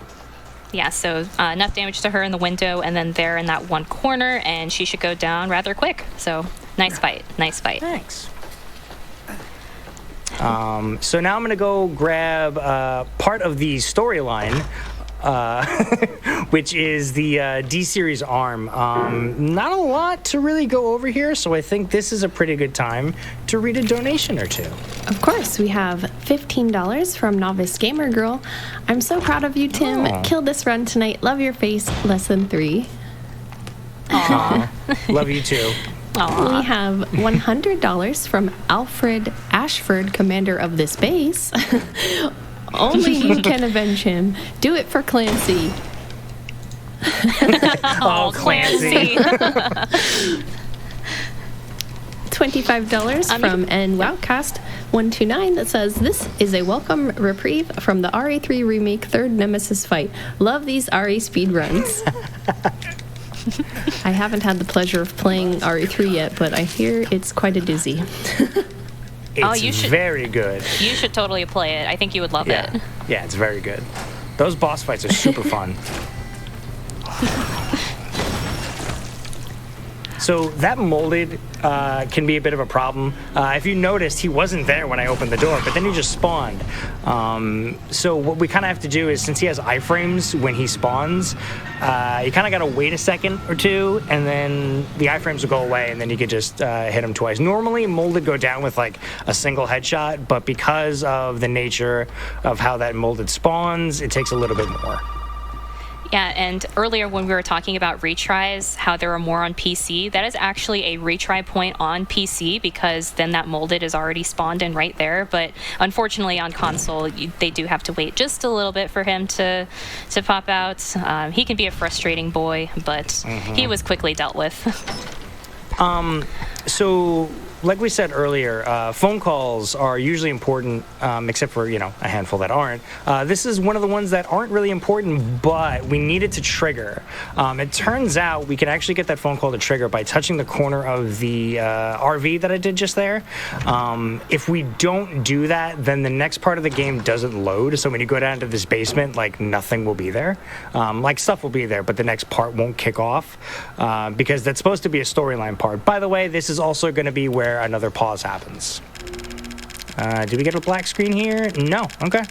Yeah, so enough damage to her in the window, and then there in that one corner, and she should go down rather quick. So nice fight. Thanks. So now I'm going to go grab part of the storyline, which is the D-Series ARM. Not a lot to really go over here, so I think this is a pretty good time to read a donation or two. Of course, we have $15 from Novice Gamer Girl. I'm so proud of you, Tim. Oh. Killed this run tonight. Love your face. Lesson 3. Aww. Love you too. Aww. We have $100 from Alfred Ashford, commander of this base. Only you can avenge him. Do it for Clancy. Oh, Clancy. $25 from NWowcast129 that says, this is a welcome reprieve from the RE3 remake third Nemesis fight. Love these RE speedruns. I haven't had the pleasure of playing RE3 yet, but I hear it's quite a doozy. It's very good. You should totally play it. I think you would love Yeah. it. Yeah, it's very good. Those boss fights are super fun. So that molded can be a bit of a problem. If you noticed, he wasn't there when I opened the door, but then he just spawned. So what we kind of have to do is, since he has iframes when he spawns, you kind of got to wait a second or two, and then the iframes will go away, and then you could just hit him twice. Normally, molded go down with like a single headshot, but because of the nature of how that molded spawns, it takes a little bit more. Yeah, and earlier when we were talking about retries, how there are more on PC, that is actually a retry point on PC, because then that molded is already spawned in right there. But unfortunately on console, they do have to wait just a little bit for him to pop out. He can be a frustrating boy, but he was quickly dealt with. So, like we said earlier, phone calls are usually important, except for, a handful that aren't. This is one of the ones that aren't really important, but we need it to trigger. It turns out we can actually get that phone call to trigger by touching the corner of the RV that I did just there. If we don't do that, then the next part of the game doesn't load. So when you go down to this basement, like, nothing will be there. Like, stuff will be there, but the next part won't kick off, because that's supposed to be a storyline part. By the way, this is also going to be where another pause happens. Do we get a black screen here? No. Okay.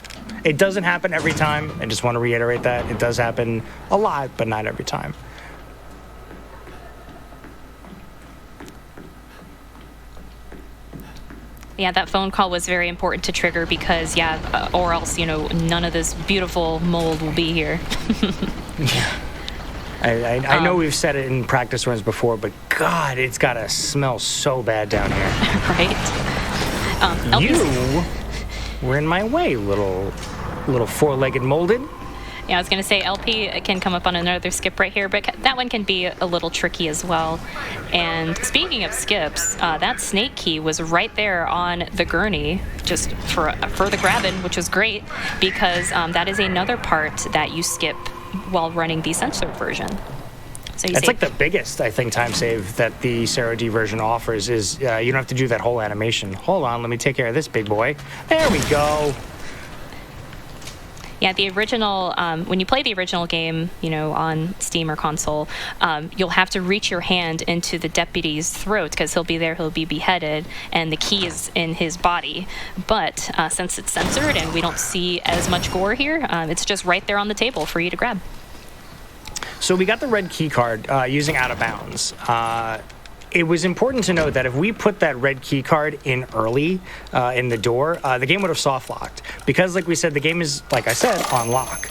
It doesn't happen every time. I just want to reiterate that. It does happen a lot, but not every time. Yeah, that phone call was very important to trigger because, or else, none of this beautiful mold will be here. I know we've said it in practice runs before, but God, it's got to smell so bad down here. Right? You were in my way, little four-legged molded. Yeah, I was going to say LP can come up on another skip right here, but that one can be a little tricky as well. And speaking of skips, that snake key was right there on the gurney, just for the grabbing, which was great, because that is another part that you skip while running the censored version. So That's like the biggest, I think, time save that the Zero D version offers is you don't have to do that whole animation. Hold on, let me take care of this big boy. There we go. Yeah, the original, when you play the original game, on Steam or console, you'll have to reach your hand into the deputy's throat because he'll be beheaded, and the key is in his body. But since it's censored and we don't see as much gore here, it's just right there on the table for you to grab. So we got the red key card using Out of Bounds. It was important to note that if we put that red key card in early in the door, the game would have soft locked. Because, like we said, the game is, like I said, on lock.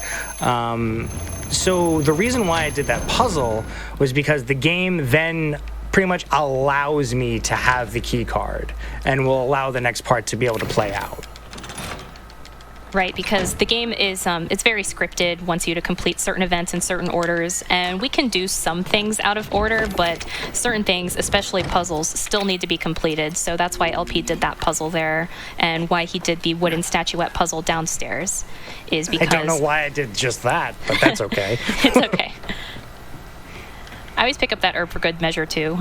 So the reason why I did that puzzle was because the game then pretty much allows me to have the key card and will allow the next part to be able to play out. right? Because the game is it's very scripted, wants you to complete certain events in certain orders, and we can do some things out of order, but certain things, especially puzzles, still need to be completed. So that's why LP did that puzzle there, and why he did the wooden statuette puzzle downstairs is because... I don't know why I did just that, but that's okay. It's okay. I always pick up that herb for good measure, too.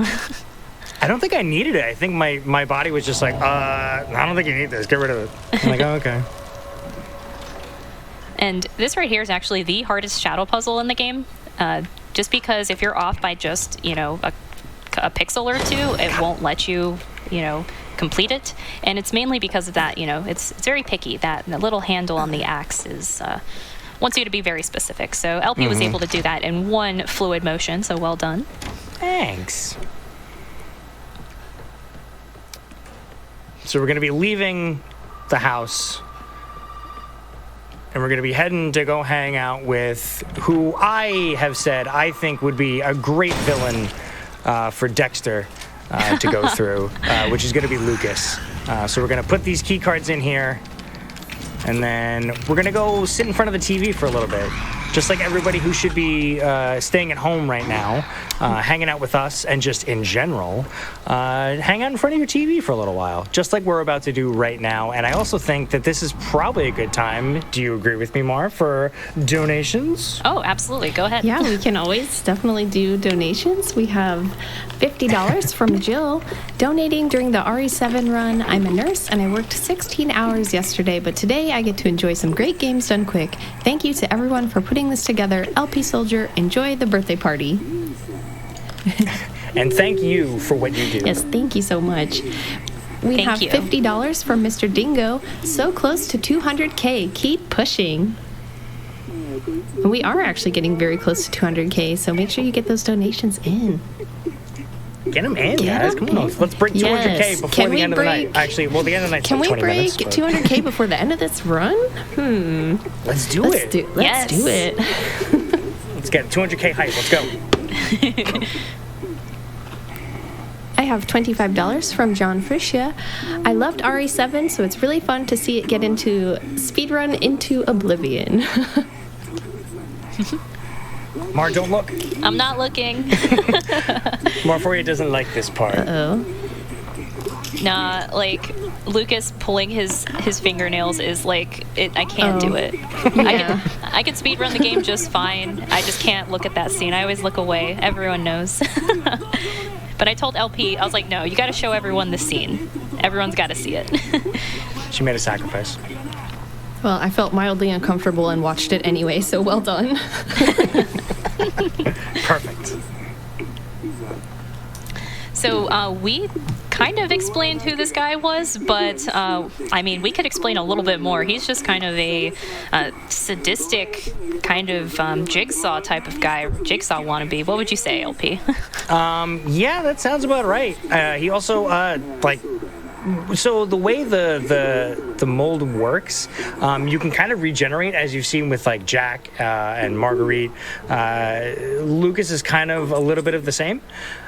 I don't think I needed it. I think my body was just like, I don't think you need this. Get rid of it. I'm like, oh, okay. And this right here is actually the hardest shadow puzzle in the game. Just because if you're off by just, you know, a pixel or two, it won't let you, you know, complete it. And it's mainly because of that, you know, it's very picky. That little handle on the axe is... wants you to be very specific. So LP was able to do that in one fluid motion, so well done. Thanks. So we're going to be leaving the house, and we're going to be heading to go hang out with who I have said I think would be a great villain for Dexter to go through, which is going to be Lucas. So we're going to put these key cards in here, and then we're going to go sit in front of the TV for a little bit. Just like everybody who should be staying at home right now, hanging out with us, and just in general, hang out in front of your TV for a little while, just like we're about to do right now. And I also think that this is probably a good time, do you agree with me, Mar, for donations? Oh, absolutely. Go ahead. Yeah, we can always definitely do donations. We have $50 from Jill donating during the RE7 run. I'm a nurse and I worked 16 hours yesterday, but today I get to enjoy some great games done quick. Thank you to everyone for putting this together. LP Soldier, enjoy the birthday party. And thank you for what you do. Yes, thank you so much. We have $50 from Mr. Dingo. So close to 200K. Keep pushing. And we are actually getting very close to 200K, so make sure you get those donations in. Get them in, guys. Come on. Let's break 200K before the end of the night. Actually, well, the end of the night's like 20 minutes. Can we break 200K before the end of this run? Let's do it. Let's do it. Let's get 200K hype. Let's go. I have $25 from John Frischia. I loved RE7, so it's really fun to see it get into speedrun into oblivion. Mar, don't look. I'm not looking. Marphoria doesn't like this part. Uh-oh. Nah, like, Lucas pulling his fingernails is like, I can't do it. Yeah. I could speedrun the game just fine. I just can't look at that scene. I always look away. Everyone knows. But I told LP, I was like, no, you got to show everyone the scene. Everyone's got to see it. She made a sacrifice. Well, I felt mildly uncomfortable and watched it anyway, so well done. Perfect. So we kind of explained who this guy was, but I mean, we could explain a little bit more. He's just kind of a sadistic kind of Jigsaw type of guy, Jigsaw wannabe. What would you say, LP? Yeah, that sounds about right. He also so the way the mold works, you can kind of regenerate, as you've seen with like Jack and Marguerite. Lucas is kind of a little bit of the same,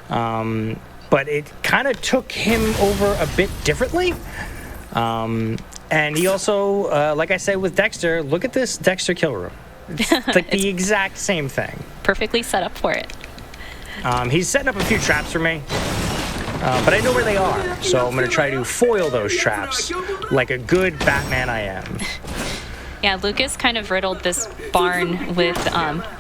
but it kind of took him over a bit differently. And he also, like I said with Dexter, look at this Dexter kill room. It's like the exact same thing. Perfectly set up for it. He's setting up a few traps for me. But I know where they are, so I'm going to try to foil those traps like a good Batman I am. Yeah, Lucas kind of riddled this barn with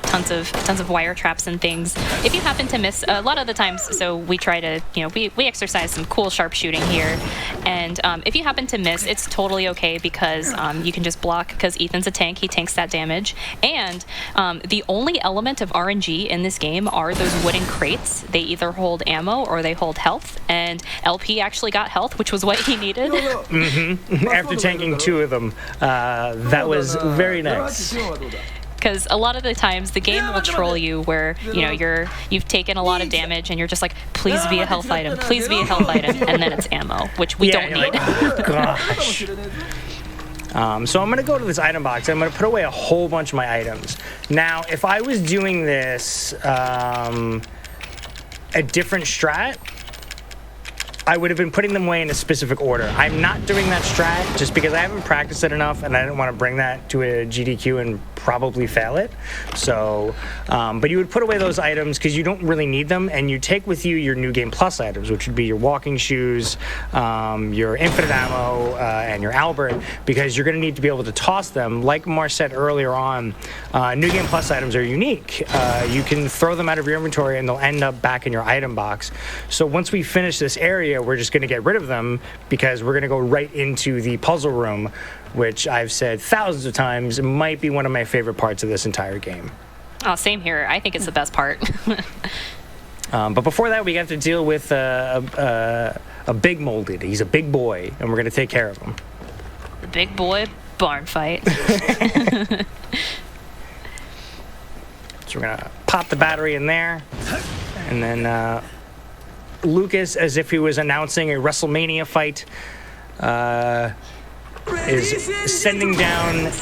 tons of wire traps and things. If you happen to miss, a lot of the times, so we try to, we exercise some cool sharpshooting here, and if you happen to miss, it's totally okay because you can just block, because Ethan's a tank, he tanks that damage, and the only element of RNG in this game are those wooden crates. They either hold ammo or they hold health, and LP actually got health, which was what he needed. After tanking 2 of them, that was very nice. Because a lot of the times the game will troll you where you've taken a lot of damage and you're just like, please be a health item, please be a health item, and then it's ammo, which we don't need. Like, oh, gosh. So I'm going to go to this item box. I'm going to put away a whole bunch of my items. Now, if I was doing this a different strat, I would have been putting them away in a specific order. I'm not doing that strat just because I haven't practiced it enough, and I didn't want to bring that to a GDQ and probably fail it. So, but you would put away those items because you don't really need them, and you take with you your New Game Plus items, which would be your walking shoes, your infinite ammo, and your Albert, because you're going to need to be able to toss them. Like Mar said earlier on, New Game Plus items are unique. You can throw them out of your inventory, and they'll end up back in your item box. So once we finish this area, we're just going to get rid of them because we're going to go right into the puzzle room, which I've said thousands of times might be one of my favorite parts of this entire game. Oh, same here. I think it's the best part. But before that, we have to deal with a big molded. He's a big boy, and we're going to take care of him. The big boy barn fight. So we're going to pop the battery in there, and then Lucas, as if he was announcing a WrestleMania fight, is sending down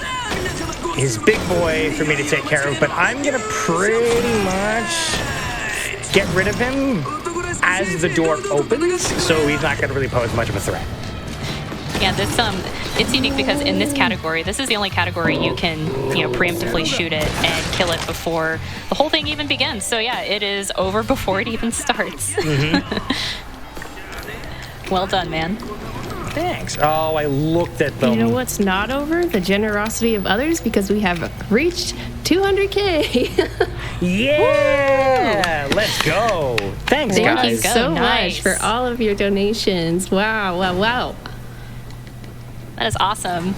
his big boy for me to take care of, but I'm going to pretty much get rid of him as the door opens, so he's not going to really pose much of a threat. Yeah, this it's unique because in this category, this is the only category you can, preemptively shoot it and kill it before the whole thing even begins. So yeah, it is over before it even starts. Mm-hmm. Well done, man. Thanks. Oh, I looked at them. You know what's not over? The generosity of others, because we have reached 200K. Yeah! Let's go. Thanks, guys. Thank you so much for all of your donations. Wow, wow, wow. That is awesome.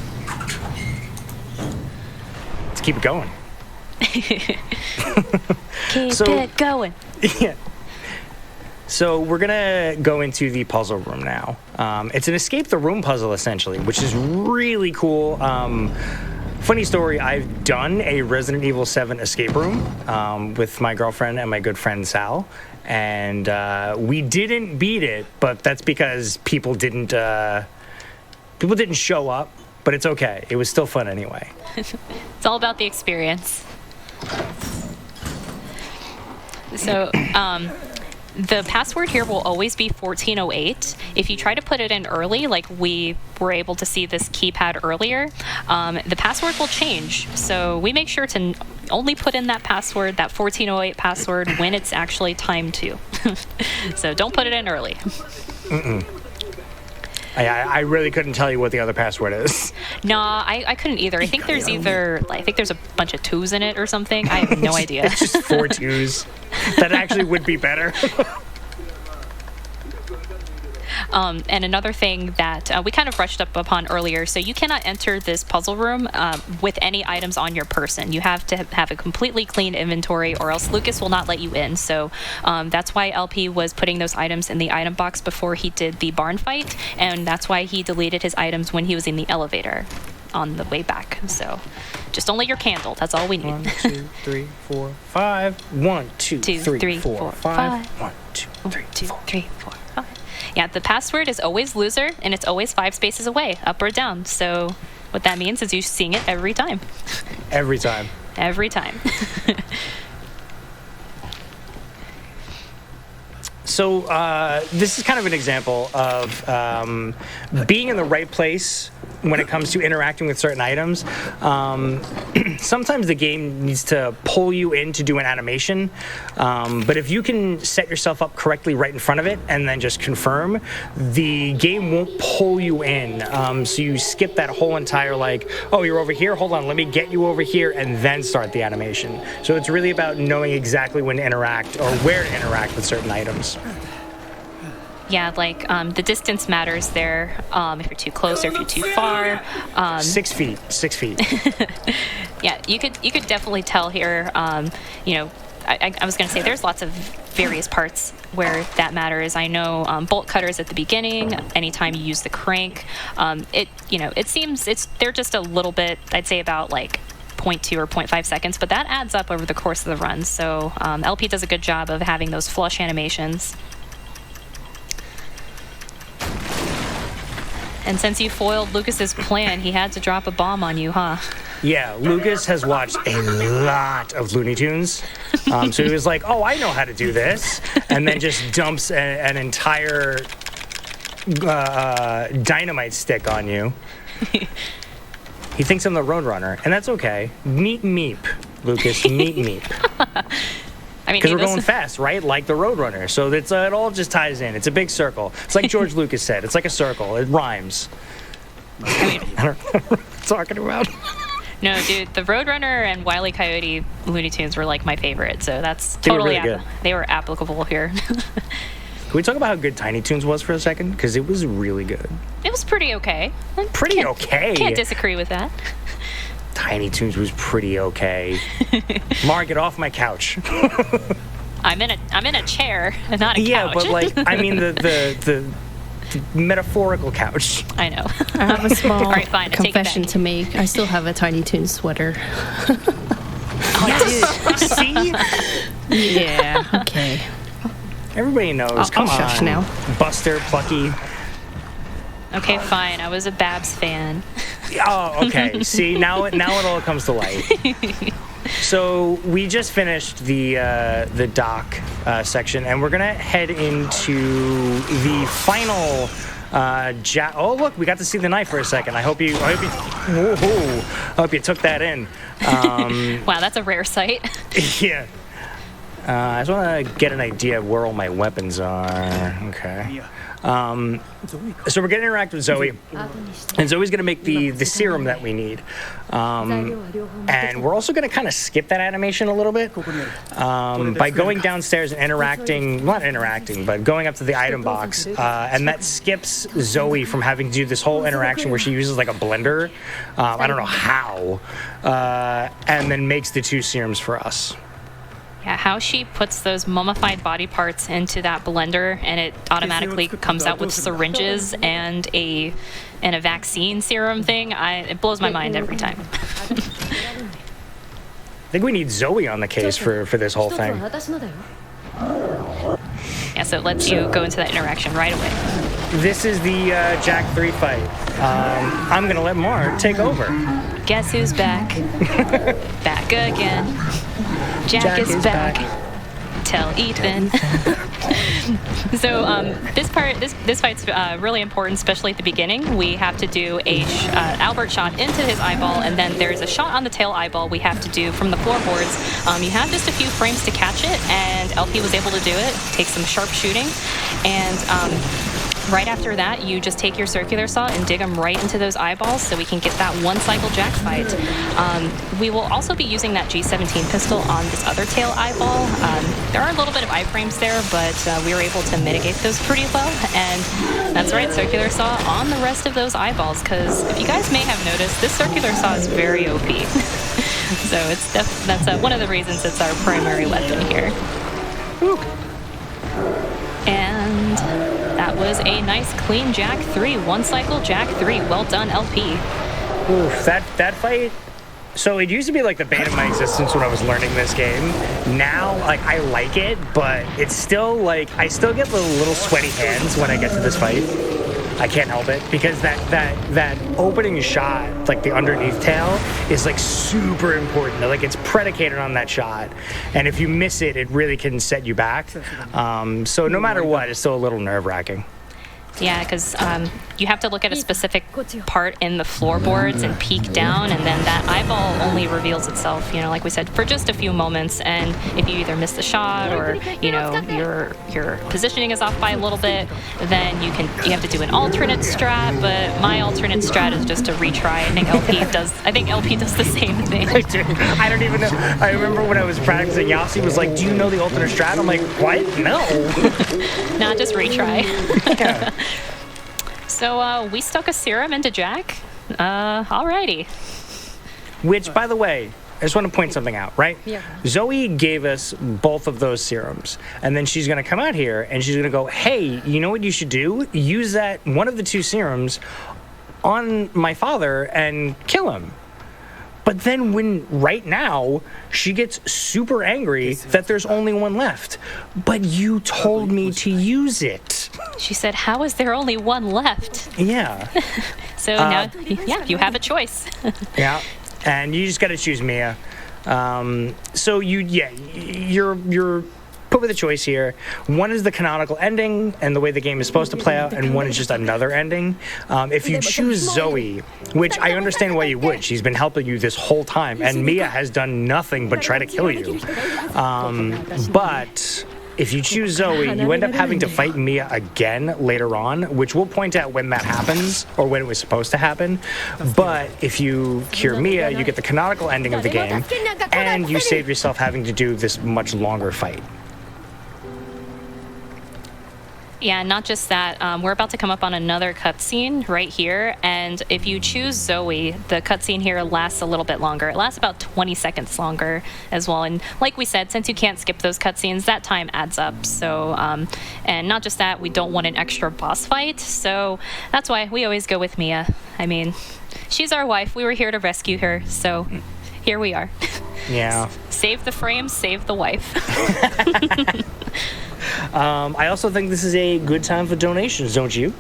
Let's keep it going. Keep it going. Yeah. So we're going to go into the puzzle room now. It's an escape the room puzzle, essentially, which is really cool. Funny story, I've done a Resident Evil 7 escape room with my girlfriend and my good friend Sal. And we didn't beat it, but that's because people didn't show up. But it's okay. It was still fun anyway. It's all about the experience. So, the password here will always be 1408. If you try to put it in early, like we were able to see this keypad earlier, the password will change. So we make sure to only put in that password, that 1408 password, when it's actually time to. So don't put it in early. Mm-mm. I really couldn't tell you what the other password is. No, I couldn't either. I think there's a bunch of twos in it or something. I have no idea. It's just 4 twos. That actually would be better. And another thing that we kind of brushed up upon earlier, so you cannot enter this puzzle room with any items on your person. You have to have a completely clean inventory, or else Lucas will not let you in. So that's why LP was putting those items in the item box before he did the barn fight, and that's why he deleted his items when he was in the elevator on the way back. So just don't let your candle. That's all we need. 1, 2, 3, 4, 5. 1, 2, 3, 4, 5. 1, 2, 3, 4. 5. Yeah, the password is always loser, and it's always 5 spaces away, up or down. So what that means is you're seeing it every time. Every time. Every time. So this is kind of an example of being in the right place when it comes to interacting with certain items. Sometimes the game needs to pull you in to do an animation, but if you can set yourself up correctly right in front of it and then just confirm, the game won't pull you in. So you skip that whole entire, like, oh, you're over here, hold on, let me get you over here, and then start the animation. So it's really about knowing exactly when to interact or where to interact with certain items. Yeah, like the distance matters there. If you're too close or if you're too far. 6 feet. 6 feet. Yeah, you could definitely tell here. I was going to say there's lots of various parts where that matters. I know bolt cutters at the beginning. Anytime you use the crank, it seems they're just a little bit. I'd say about like 0.2 or 0.5 seconds, but that adds up over the course of the run. So LP does a good job of having those flush animations. And since you foiled Lucas's plan, he had to drop a bomb on you, huh? Yeah, Lucas has watched a lot of Looney Tunes. So he was like, oh, I know how to do this. And then just dumps an entire dynamite stick on you. He thinks I'm the Roadrunner, and that's okay. Meep meep, Lucas. Meep meep. I mean, Because we're going fast, right? Like the Roadrunner. So it's, it all just ties in. It's a big circle. It's like George Lucas said. It's like a circle. It rhymes. I mean, I don't know what I'm talking about. no, dude, the Roadrunner and Wile E. Coyote Looney Tunes were like my favorite, so that's They were totally really good. they were applicable here. Can we talk about how good Tiny Toons was for a second? Because it was really good. It was pretty okay. Pretty okay. Can't disagree with that. Tiny Toons was pretty okay. Mar, get off my couch. I'm in a chair, and not a couch. Yeah, but like, I mean the metaphorical couch. I know. I have a small All right, fine, I take it confession back. to make. I still have a Tiny Toon sweater. See? Yeah. Okay. Everybody knows. I'll Come on. shush now. Buster, Plucky. Okay, fine. I was a Babs fan. Oh, okay. See, now it all comes to light. So we just finished the dock section, and we're gonna head into the final. Oh, look, we got to see the knife for a second. I hope you took that in. Wow, that's a rare sight. Yeah. I just want to get an idea of where all my weapons are. Okay. So we're going to interact with Zoe, and Zoe's going to make the serum that we need. And we're also going to kind of skip that animation a little bit by going downstairs and not interacting, but going up to the item box. And that skips Zoe from having to do this whole interaction where she uses like a blender. I don't know how. And then makes the 2 serums for us. Yeah, how she puts those mummified body parts into that blender and it automatically comes out with syringes and a vaccine serum thing. It blows my mind every time. I think we need Zoe on the case for this whole thing. Yeah, so it lets you go into that interaction right away. This is the Jack 3 fight. I'm going to let Mar take over. Guess who's back? Back again. Jack is back. Tell Ethan. So this fight's really important, especially at the beginning. We have to do a Albert shot into his eyeball, and then there's a shot on the tail eyeball we have to do from the floorboards. You have just a few frames to catch it, and LP was able to do it. Take some sharp shooting, and right after that, you just take your circular saw and dig them right into those eyeballs so we can get that one-cycle Jack fight. We will also be using that G17 pistol on this other tail eyeball. There are a little bit of iframes there, but we were able to mitigate those pretty well. And that's right, circular saw on the rest of those eyeballs, because if you guys may have noticed, this circular saw is very OP. So that's one of the reasons it's our primary weapon here. Ooh. And that was a nice clean Jack 3, one-cycle Jack 3. Well done, LP. Oof, that fight. So it used to be like the bane of my existence when I was learning this game. Now, like, I like it, but it's still like I still get the little sweaty hands when I get to this fight. I can't help it because that opening shot, like the underneath tail, is like super important. Like it's predicated on that shot, and if you miss it, it really can set you back. So no matter what, it's still a little nerve-wracking. Yeah, because you have to look at a specific part in the floorboards and peek down, and then that eyeball only reveals itself, like we said, for just a few moments. And if you either miss the shot or, your positioning is off by a little bit, then you have to do an alternate strat. But my alternate strat is just to retry. I think LP does the same thing. I don't even know. I remember when I was practicing, Yossi was like, "Do you know the alternate strat?" I'm like, "What? No." Not just retry. Yeah. So we stuck a serum into Jack. Alrighty. Which, by the way, I just want to point something out, right? Yeah. Zoe gave us both of those serums, and then she's going to come out here and she's going to go, "Hey, you know what you should do? Use one of the 2 serums on my father and kill him." But then right now, she gets super angry that there's only one left. But you told me to use it. She said, "How is there only one left?" Yeah. So now, you have a choice. Yeah. And you just got to choose Mia. So you're put with a choice here. One is the canonical ending and the way the game is supposed to play out, and one is just another ending. If you choose Zoe, which I understand why you would, she's been helping you this whole time, and Mia has done nothing but try to kill you. But if you choose Zoe, you end up having to fight Mia again later on, which we'll point out when that happens, or when it was supposed to happen. But if you cure Mia, you get the canonical ending of the game, and you save yourself having to do this much longer fight. Yeah, not just that. We're about to come up on another cutscene right here, and if you choose Zoe, the cutscene here lasts a little bit longer. It lasts about 20 seconds longer as well. And like we said, since you can't skip those cutscenes, that time adds up. So, and not just that, we don't want an extra boss fight, so that's why we always go with Mia. I mean, she's our wife. We were here to rescue her, so here we are. Yeah. Save the frame, save the wife. I also think this is a good time for donations, don't you?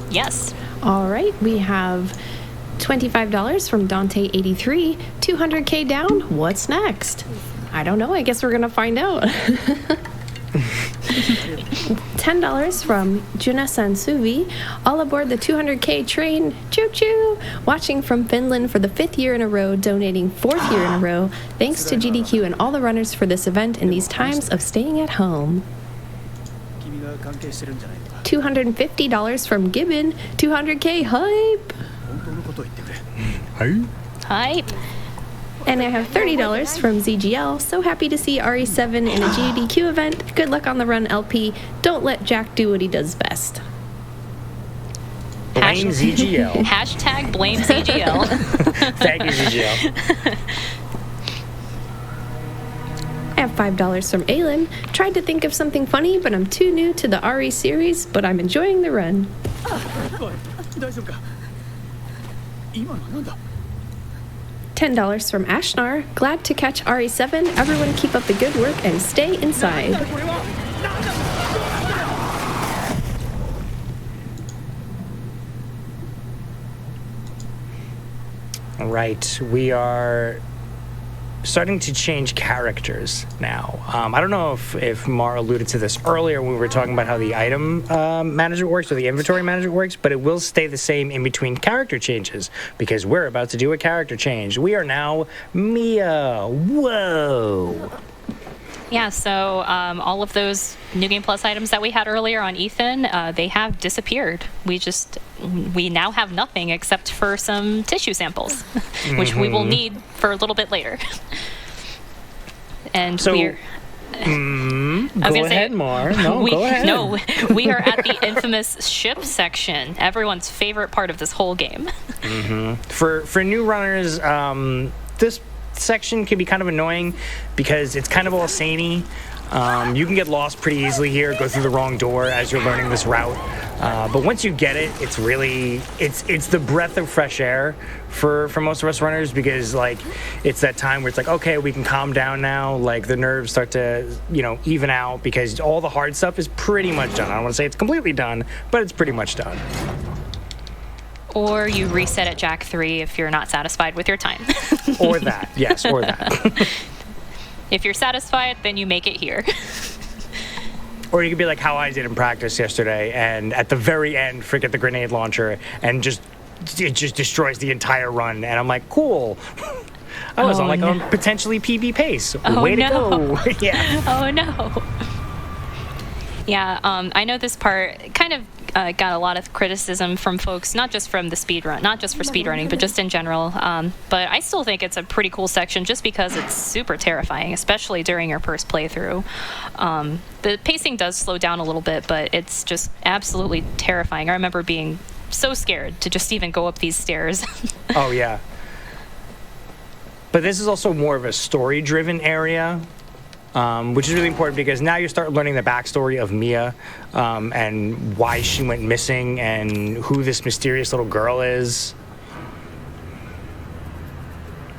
Yes. All right, we have $25 from Dante83, 200K down. What's next? I don't know. I guess we're going to find out. $10 from Juna Sansuvi, all aboard the 200K train. Choo choo! Watching from Finland for the 5th year in a row, donating 4th year in a row. Thanks to GDQ and all the runners for this event in these times of staying at home. $250 from Gibbon, 200K hype. Hype. And I have $30 from ZGL. So happy to see RE7 in a GDQ event. Good luck on the run, LP. Don't let Jack do what he does best. Blame ZGL. Hashtag blame ZGL. Thank you, ZGL. I have $5 from Aylin. Tried to think of something funny, but I'm too new to the RE series, but I'm enjoying the run. $10 from Ashnar. Glad to catch RE7. Everyone keep up the good work and stay inside. All right, we are starting to change characters now. I don't know if Mar alluded to this earlier when we were talking about how the item management works or the inventory management works, but it will stay the same in between character changes because we're about to do a character change. We are now Mia. Whoa. Yeah, so all of those New Game Plus items that we had earlier on Ethan, they have disappeared. We now have nothing except for some tissue samples, which we will need for a little bit later. And So, we're... Go ahead, Mar. No, go ahead. No, we are at the infamous ship section, everyone's favorite part of this whole game. For new runners, this section can be kind of annoying because it's kind of all samey. You can get lost pretty easily here, go through the wrong door as you're learning this route. But once you get it, it's really it's the breath of fresh air for most of us runners because like it's that time where it's like, okay, we can calm down now. Like the nerves start to even out because all the hard stuff is pretty much done. I don't want to say it's completely done, but it's pretty much done. Or you reset at Jack 3 if you're not satisfied with your time. Or that, yes, or that. If you're satisfied, then you make it here. Or you could be like how I did in practice yesterday, and at the very end, forget the grenade launcher, and it just destroys the entire run. And I'm like, cool. I was on a potentially PB pace. Way to go. Yeah. Oh, no. Yeah, I know this part kind of got a lot of criticism from folks, not just from the speedrun, not just for speedrunning, but just in general. But I still think it's a pretty cool section just because it's super terrifying, especially during your first playthrough. The pacing does slow down a little bit, but it's just absolutely terrifying. I remember being so scared to just even go up these stairs. Oh, yeah. But this is also more of a story-driven area. Which is really important because now you start learning the backstory of Mia and why she went missing and who this mysterious little girl is.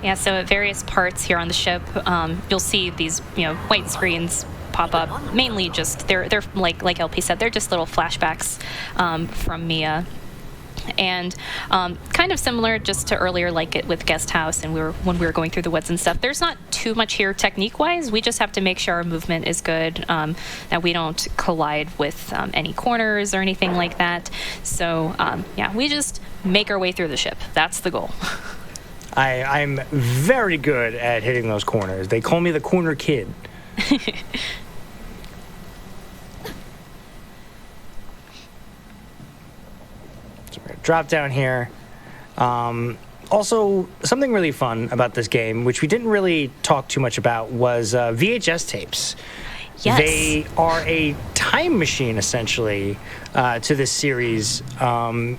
Yeah, so at various parts here on the ship, you'll see these white screens pop up. Mainly just they're like LP said, they're just little flashbacks from Mia. And kind of similar just to earlier, like it with Guest House and when we were going through the woods and stuff, there's not too much here technique-wise. We just have to make sure our movement is good, that we don't collide with any corners or anything like that. So, yeah, we just make our way through the ship. That's the goal. I'm very good at hitting those corners. They call me the corner kid. Drop down here. Also, something really fun about this game, which we didn't really talk too much about, was VHS tapes. Yes. They are a time machine, essentially, to this series.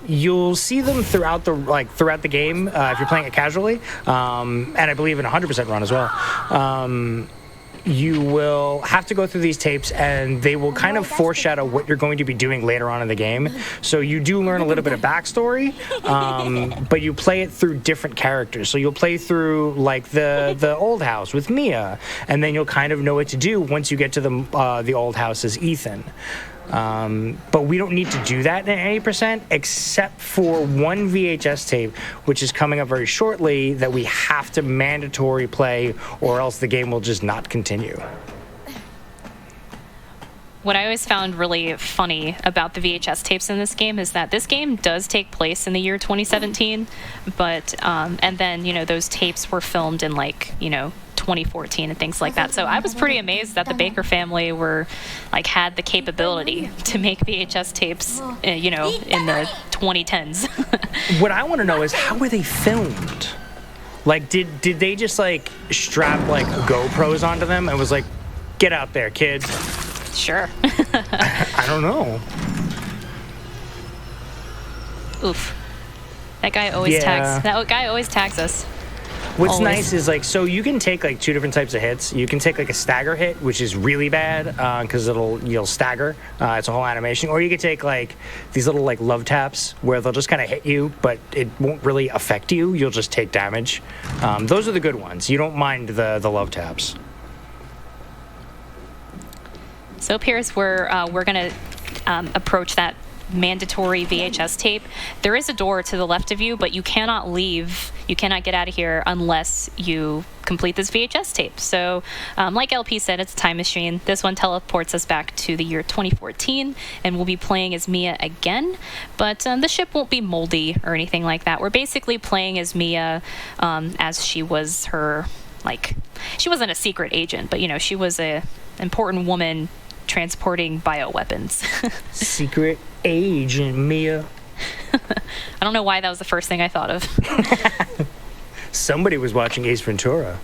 You'll see them throughout the game if you're playing it casually, and I believe in 100% run as well. You will have to go through these tapes, and they will kind of foreshadow what you're going to be doing later on in the game. So you do learn a little bit of backstory, but you play it through different characters. So you'll play through like the old house with Mia, and then you'll kind of know what to do once you get to the old house as Ethan. But we don't need to do that in 80%, except for one VHS tape, which is coming up very shortly, that we have to mandatory play, or else the game will just not continue. What I always found really funny about the VHS tapes in this game is that this game does take place in the year 2017, but and then, you know, those tapes were filmed in 2014 and things like that. So I was pretty amazed that the Baker family had the capability to make VHS tapes, in the 2010s. What I want to know is, how were they filmed? Like, did they just strap GoPros onto them and was like, get out there, kid? Sure. I don't know. Oof. That guy always tags us. What's Always. nice is so you can take two different types of hits. You can take a stagger hit, which is really bad because you'll stagger. It's a whole animation. Or you can take these little love taps where they'll just kind of hit you, but it won't really affect you. You'll just take damage. Those are the good ones. You don't mind the love taps. So Pierce, we're going to approach that mandatory VHS tape. There is a door to the left of you, but you cannot leave. You cannot get out of here unless you complete this VHS tape. So like LP said, it's a time machine. This one teleports us back to the year 2014, and we'll be playing as Mia again, but the ship won't be moldy or anything like that. We're basically playing as Mia as she was her, she wasn't a secret agent, but she was a important woman transporting bioweapons. Secret agent Mia. I don't know why that was the first thing I thought of. Somebody was watching Ace Ventura.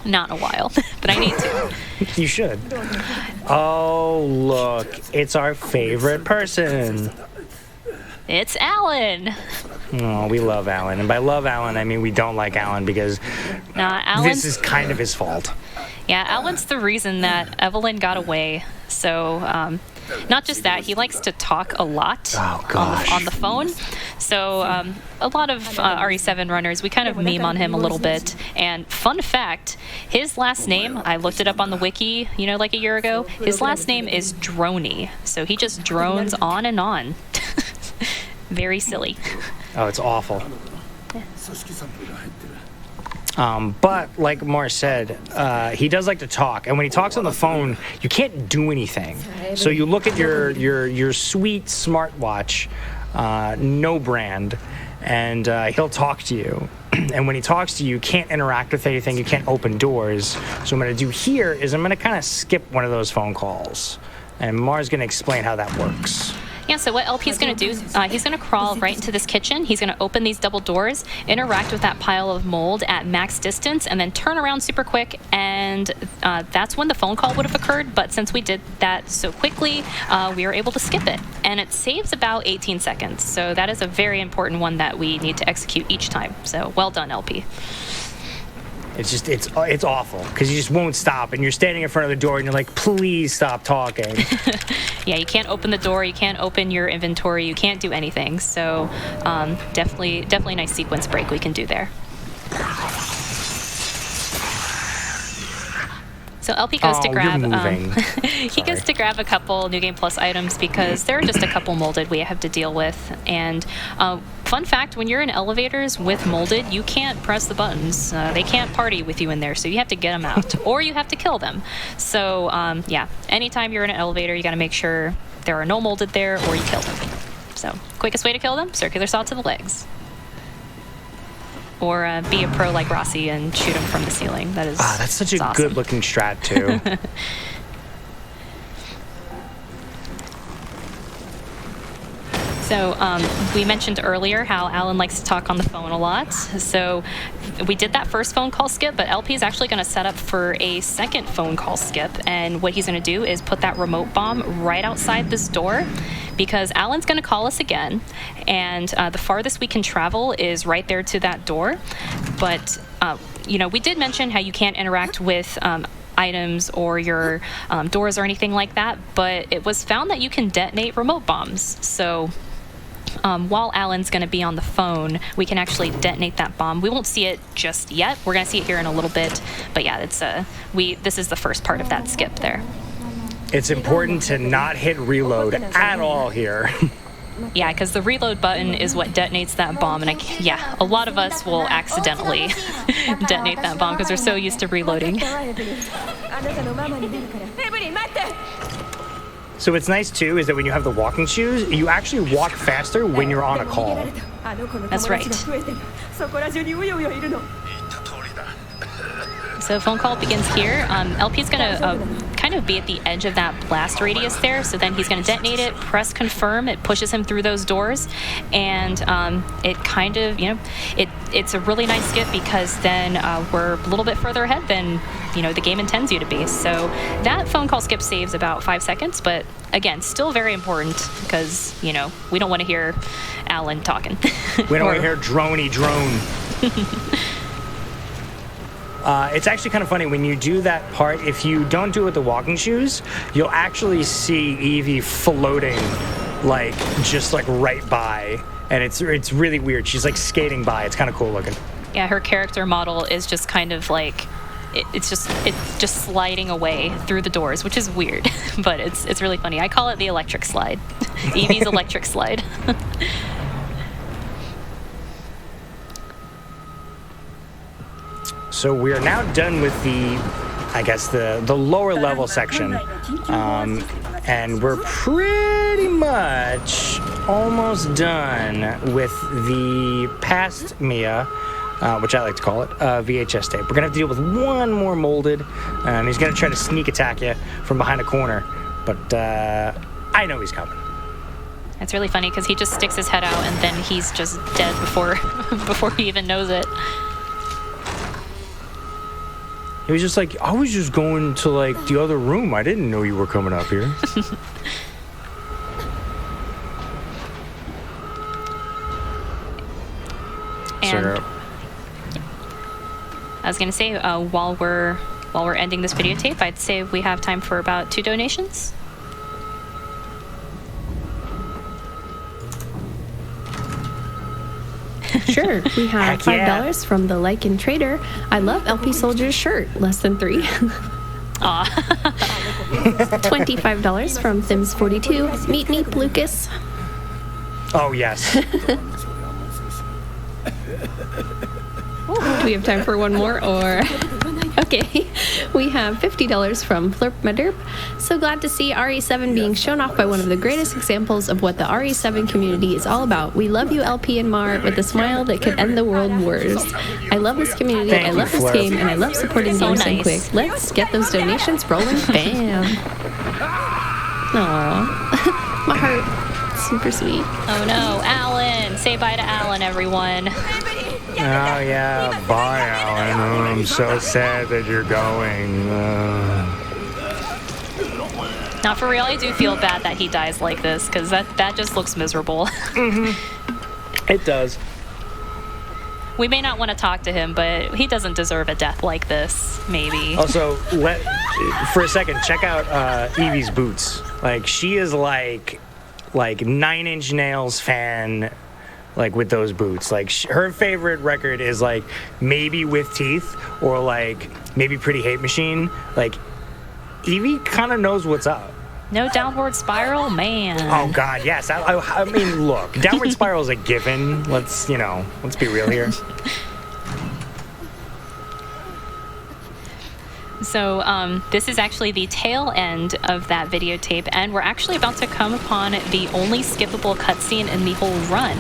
Not in a while, but I need to. You should. Oh, look. It's our favorite person. It's Alan. Oh, we love Alan. And by love Alan, I mean we don't like Alan because this is kind of his fault. Yeah, Alan's the reason that Evelyn got away. So, not just that, he likes to talk a lot on the phone. So, a lot of RE7 runners, we kind of meme on him a little bit. And fun fact, his last name, I looked it up on the wiki, a year ago. His last name is Droney. So he just drones on and on. Very silly. Oh, it's awful. But like Mars said, he does like to talk, and when he talks on the phone, you can't do anything. So you look at your sweet smartwatch, no brand, and he'll talk to you. And when he talks to you, you can't interact with anything. You can't open doors. So what I'm going to do here is I'm going to kind of skip one of those phone calls, and Mars is going to explain how that works. Yeah, so what LP's going to do, he's going to crawl right into this kitchen. He's going to open these double doors, interact with that pile of mold at max distance, and then turn around super quick, and that's when the phone call would have occurred. But since we did that so quickly, we were able to skip it. And it saves about 18 seconds. So that is a very important one that we need to execute each time. So well done, LP. It's just, it's awful, because you just won't stop, and you're standing in front of the door, and you're like, please stop talking. Yeah, you can't open the door, you can't open your inventory, you can't do anything. So definitely a nice sequence break we can do there. So LP goes to Oh, grab. you're moving. He goes to grab a couple New Game Plus items because there are just a couple molded we have to deal with. And fun fact: when you're in elevators with molded, you can't press the buttons. They can't party with you in there, so you have to get them out, or you have to kill them. So yeah, anytime you're in an elevator, you got to make sure there are no molded there, or you kill them. So quickest way to kill them: circular saw to the legs. Or be a pro like Rossi and shoot him from the ceiling. That is That's such a awesome. good-looking strat, too. So we mentioned earlier how Alan likes to talk on the phone a lot. So we did that first phone call skip, but LP is actually going to set up for a second phone call skip. And what he's going to do is put that remote bomb right outside this door, because Alan's going to call us again. And the farthest we can travel is right there to that door. But, we did mention how you can't interact with items or your doors or anything like that, but it was found that you can detonate remote bombs. So while Alan's going to be on the phone, we can actually detonate that bomb. We won't see it just yet. We're going to see it here in a little bit. But yeah, this is the first part of that skip there. It's important to not hit reload at all here. Yeah, because the reload button is what detonates that bomb. And a lot of us will accidentally detonate that bomb because we're so used to reloading. So what's nice, too, is that when you have the walking shoes, you actually walk faster when you're on a call. That's right. So phone call begins here. LP's going to kind of be at the edge of that blast radius there. So then he's going to detonate it, press confirm. It pushes him through those doors. And it kind of, it's a really nice skip because then we're a little bit further ahead than, the game intends you to be. So that phone call skip saves about 5 seconds. But again, still very important because, we don't want to hear Alan talking. We don't want to hear droney drone. It's actually kind of funny when you do that part. If you don't do it with the walking shoes, you'll actually see Evie floating, just right by, and it's really weird. She's skating by. It's kind of cool looking. Yeah, her character model is just kind of it's just sliding away through the doors, which is weird, but it's really funny. I call it the electric slide. Evie's electric slide. So we are now done with the lower level section, and we're pretty much almost done with the past Mia, which I like to call it, VHS tape. We're gonna have to deal with one more molded, and he's gonna try to sneak attack you from behind a corner, but I know he's coming. It's really funny because he just sticks his head out and then he's just dead before he even knows it. He was just I was just going to the other room. I didn't know you were coming up here. And I was gonna say, while we're ending this videotape, I'd say we have time for about 2 donations. Sure. We have $5 from the Lycan Trader. I love LPsoldiers shirt. Less than 3. $25 from Thims42. Meet Lucas. Oh, yes. Do we have time for one more, or? Okay, we have $50 from Flirp Maderp. So glad to see RE7 being shown off by one of the greatest examples of what the RE7 community is all about. We love you, LP and Mar, with a smile that could end the world wars. I love this community, I love this game, and I love supporting games so quick. Let's get those donations rolling. Bam! Aww. My heart. Super sweet. Oh no, Alan! Say bye to Alan, everyone. Oh, yeah. Bye, Alan. Oh, I'm so sad that you're going. Not for real, I do feel bad that he dies like this, because that just looks miserable. Mm-hmm. It does. We may not want to talk to him, but he doesn't deserve a death like this, maybe. Also, for a second, check out Evie's boots. She is like 9 Inch Nails fan, with those boots. Her favorite record is maybe With Teeth or maybe Pretty Hate Machine. Evie kind of knows what's up. No downward spiral, man. Oh God, yes. I mean, look, downward spiral is a given. Let's be real here. So this is actually the tail end of that videotape, and we're actually about to come upon the only skippable cutscene in the whole run.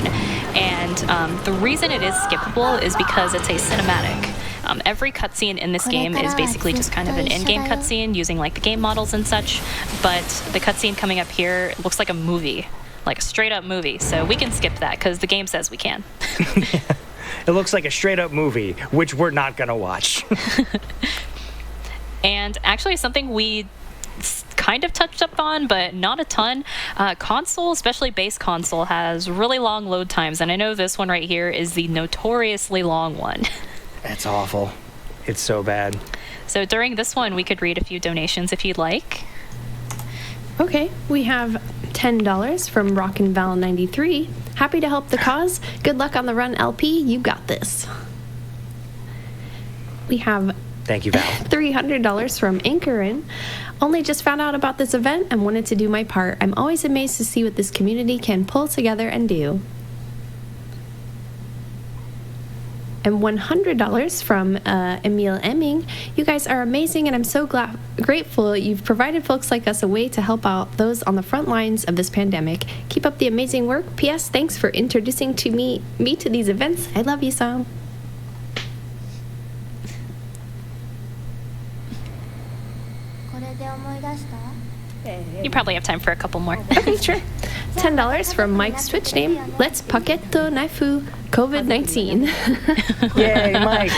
And the reason it is skippable is because it's a cinematic. Every cutscene in this game is basically just kind of an in-game cutscene using like the game models and such, but the cutscene coming up here looks like a movie, like a straight-up movie. So we can skip that because the game says we can. It looks like a straight-up movie, which we're not gonna watch. And actually something we kind of touched up on, but not a ton. Console, especially base console, has really long load times, and I know this one right here is the notoriously long one. That's awful. It's so bad. So during this one, we could read a few donations if you'd like. Okay, we have $10 from Rockin' Val 93. Happy to help the cause. Good luck on the run, LP. You got this. We have Thank you, Val. $300 from Anchorin. Only just found out about this event and wanted to do my part. I'm always amazed to see what this community can pull together and do. And $100 from Emil Emming. You guys are amazing, and I'm so grateful you've provided folks like us a way to help out those on the front lines of this pandemic. Keep up the amazing work. P.S. Thanks for introducing me to these events. I love you so. You probably have time for a couple more. Okay, sure. $10 from Mike's Twitch name. Let's Paketo Naifu COVID-19. Yay, Mike.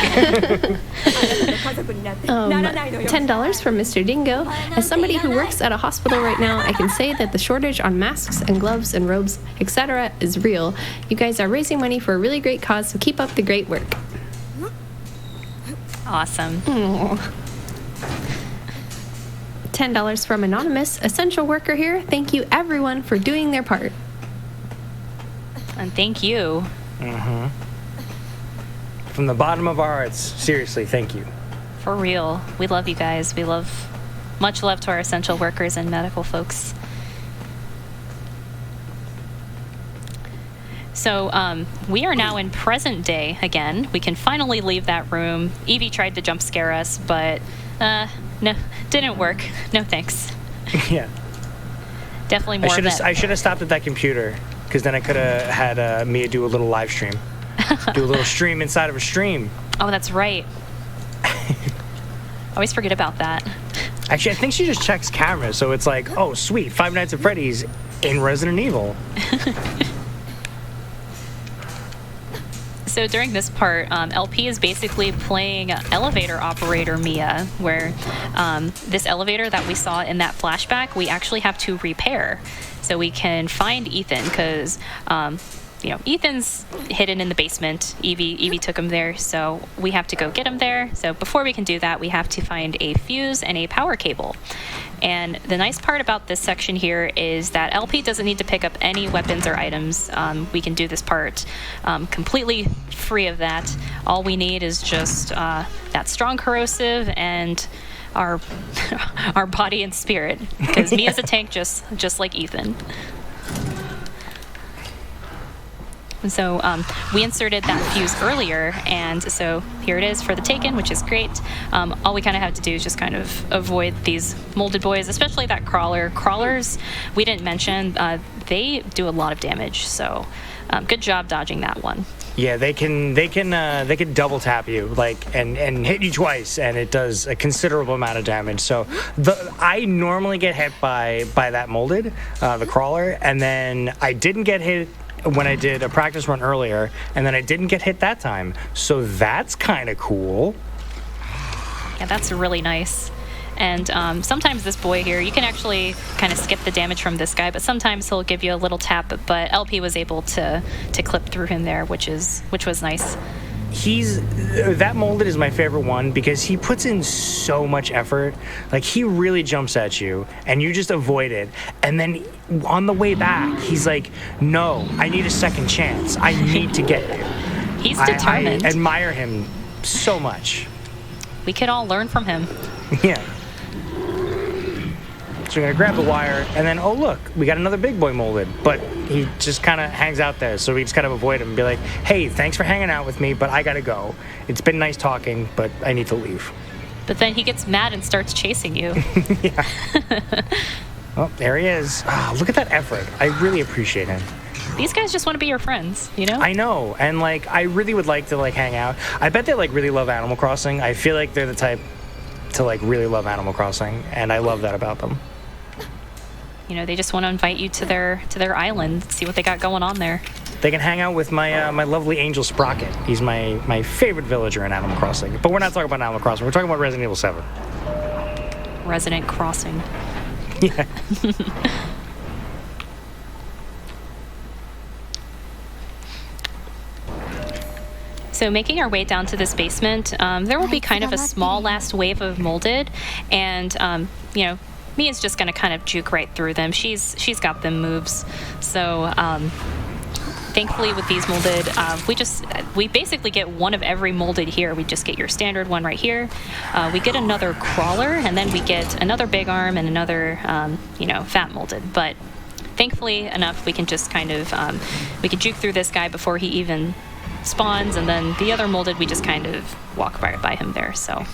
$10 from Mr. Dingo. As somebody who works at a hospital right now, I can say that the shortage on masks and gloves and robes, etc. is real. You guys are raising money for a really great cause, so keep up the great work. Awesome. Aww. $10 from Anonymous, essential worker here. Thank you, everyone, for doing their part. And thank you. Mm-hmm. From the bottom of our hearts, seriously, thank you. For real. We love you guys. Much love to our essential workers and medical folks. So we are now in present day again. We can finally leave that room. Evie tried to jump scare us, but no, didn't work. No thanks. Yeah. Definitely more of it. I should have stopped at that computer, because then I could have had Mia do a little live stream. Do a little stream inside of a stream. Oh, that's right. Always forget about that. Actually, I think she just checks cameras, so it's like, oh, sweet, Five Nights at Freddy's in Resident Evil. So during this part, LP is basically playing elevator operator Mia, where this elevator that we saw in that flashback, we actually have to repair. So we can find Ethan, because Ethan's hidden in the basement. Evie took him there, so we have to go get him there. So before we can do that, we have to find a fuse and a power cable. And the nice part about this section here is that LP doesn't need to pick up any weapons or items. We can do this part completely free of that. All we need is just that strong corrosive and our our body and spirit, because Mia's a tank just like Ethan. So we inserted that fuse earlier, and so here it is for the Taken, which is great. All we kind of have to do is just kind of avoid these molded boys, especially that crawler. Crawlers, we didn't mention, they do a lot of damage, so good job dodging that one. Yeah, they can double tap you, and hit you twice, and it does a considerable amount of damage. So I normally get hit by that molded, the crawler, and then I didn't get hit when I did a practice run earlier, and then I didn't get hit that time. So that's kind of cool. Yeah, that's really nice. And sometimes this boy here, you can actually kind of skip the damage from this guy, but sometimes he'll give you a little tap. But LP was able to clip through him there, which was nice. That molded is my favorite one because he puts in so much effort. Like, he really jumps at you and you just avoid it, and then on the way back he's like, no, I need a second chance, I need to get you. He's determined. I admire him so much. We could all learn from him. Yeah. So we're gonna grab the wire, and then, oh look, we got another big boy molded. But he just kind of hangs out there, so we just kind of avoid him and be like, hey, thanks for hanging out with me, but I gotta go. It's been nice talking, but I need to leave. But then he gets mad and starts chasing you. Yeah. Oh, there he is. Oh, look at that effort. I really appreciate him. These guys just want to be your friends, you know? I know, and like I really would like to like hang out. I bet they like really love Animal Crossing. I feel like they're the type to like really love Animal Crossing, and I love that about them. You know, they just want to invite you to their island, see what they got going on there. They can hang out with my my lovely angel Sprocket. He's my favorite villager in Animal Crossing. But we're not talking about Animal Crossing. We're talking about Resident Evil 7. Resident Crossing. Yeah. So making our way down to this basement, there will be kind of a small last wave of molded, and you know, Mia's just gonna kind of juke right through them. She's got them moves. So thankfully with these molded, we basically get one of every molded here. We just get your standard one right here. We get another crawler, and then we get another big arm and another you know, fat molded. But thankfully enough, we can just kind of we can juke through this guy before he even spawns, and then the other molded we just kind of walk right by him there. So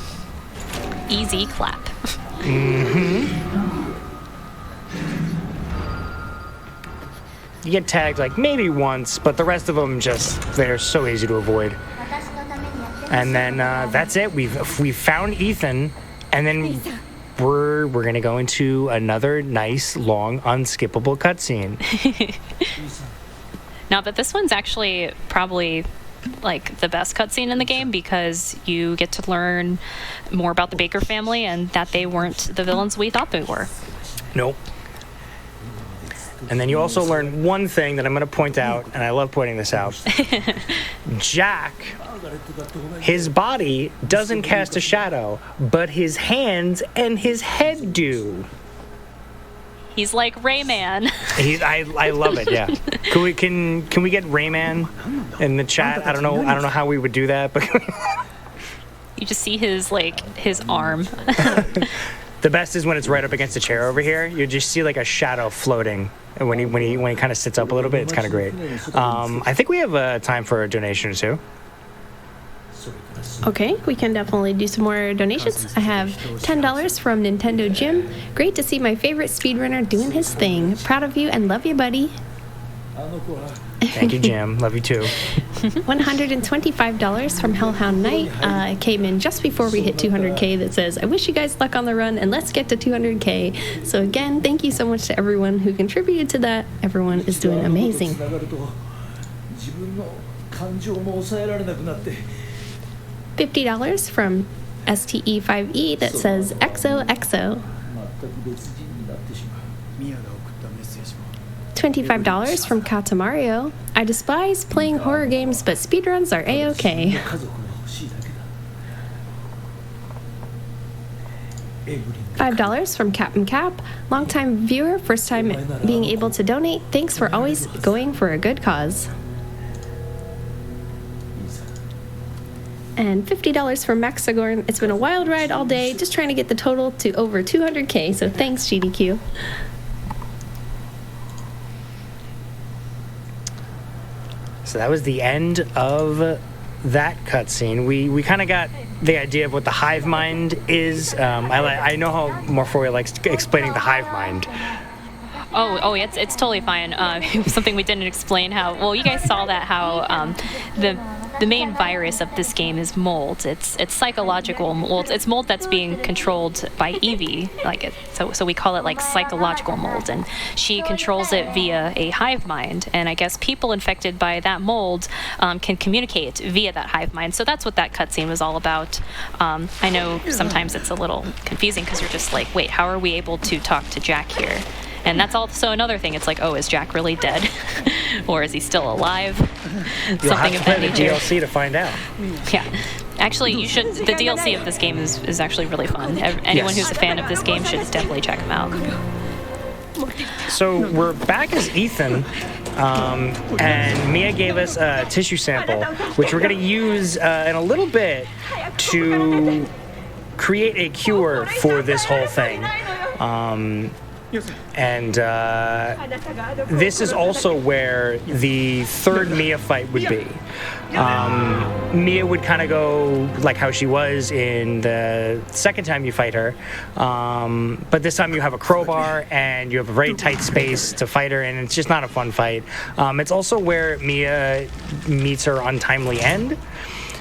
easy clap. You get tagged like maybe once, but the rest of them they're so easy to avoid. And then that's it. We've found Ethan, and then we're gonna go into another nice long unskippable cutscene. Now, but this one's actually probably like the best cutscene in the game, because you get to learn more about the Baker family and that they weren't the villains we thought they were. Nope. And then you also learn one thing that I'm going to point out, and I love pointing this out. Jack, his body doesn't cast a shadow, but his hands and his head do. He's like Rayman. I love it. Yeah. Can we get Rayman in the chat? I don't know how we would do that, but you just see his arm. The best is when it's right up against the chair over here. You just see like a shadow floating when he kind of sits up a little bit. It's kind of great. I think we have time for a donation or two. Okay, we can definitely do some more donations. I have $10 from Nintendo Jim. Great to see my favorite speedrunner doing his thing. Proud of you and love you, buddy. Thank you, Jim. Love you too. $125 from Hellhound Knight. It came in just before we hit 200K that says, I wish you guys luck on the run and let's get to 200K. So again, thank you so much to everyone who contributed to that. Everyone is doing amazing. $50 from STE5E that says XOXO. $25 from Katamario. I despise playing horror games, but speedruns are A-okay. $5 from Captain Cap. Longtime viewer, first time being able to donate. Thanks for always going for a good cause. And $50 from Maxigorn. It's been a wild ride all day, just trying to get the total to over 200K, so thanks, GDQ. So that was the end of that cutscene. We kind of got the idea of what the hive mind is. I know how Marphoria likes explaining the hive mind. Oh, it's totally fine. Something we didn't explain how. Well, you guys saw that how the main virus of this game is mold. It's psychological mold. It's mold that's being controlled by Evie. So we call it like psychological mold, and she controls it via a hive mind. And I guess people infected by that mold can communicate via that hive mind. So that's what that cutscene was all about. I know sometimes it's a little confusing because you're just like, wait, how are we able to talk to Jack here? And that's also another thing. It's like, oh, is Jack really dead? Or is he still alive? Something of that nature. You'll have to play the DLC to find out. Yeah. Actually, you should. The DLC of this game is actually really fun. Anyone who's a fan of this game should definitely check them out. So we're back as Ethan, and Mia gave us a tissue sample, which we're going to use in a little bit to create a cure for this whole thing. And this is also where the third Mia fight would be. Mia would kind of go like how she was in the second time you fight her, but this time you have a crowbar and you have a very tight space to fight her, and it's just not a fun fight. It's also where Mia meets her untimely end.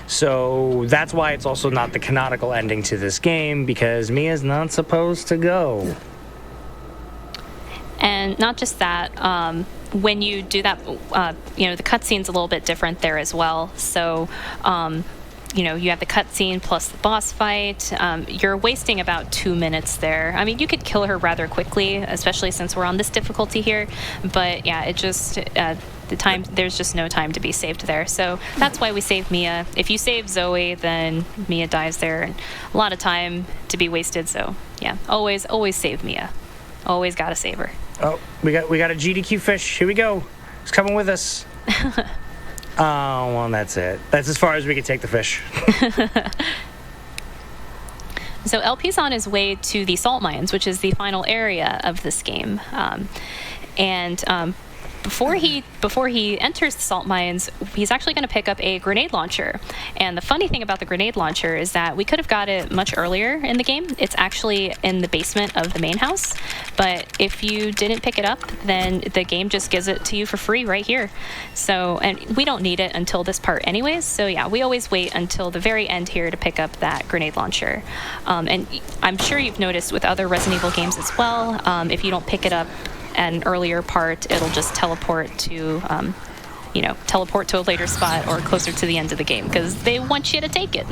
So that's why it's also not the canonical ending to this game, because Mia's not supposed to go. And not just that, when you do that, the cutscene's a little bit different there as well. So, you have the cutscene plus the boss fight. You're wasting about 2 minutes there. I mean, you could kill her rather quickly, especially since we're on this difficulty here. But yeah, it just there's just no time to be saved there. So that's why we save Mia. If you save Zoe, then Mia dies there, and a lot of time to be wasted. So yeah, always save Mia. Always gotta save her. Oh, we got a GDQ fish. Here we go. It's coming with us. Oh, well, that's it. That's as far as we can take the fish. So LP's on his way to the salt mines, which is the final area of this game. Before he enters the salt mines, he's actually going to pick up a grenade launcher. And the funny thing about the grenade launcher is that we could have got it much earlier in the game. It's actually in the basement of the main house. But if you didn't pick it up, then the game just gives it to you for free right here. So, and we don't need it until this part anyways. So yeah, we always wait until the very end here to pick up that grenade launcher. And I'm sure you've noticed with other Resident Evil games as well, if you don't pick it up an earlier part, it'll just teleport to a later spot or closer to the end of the game because they want you to take it.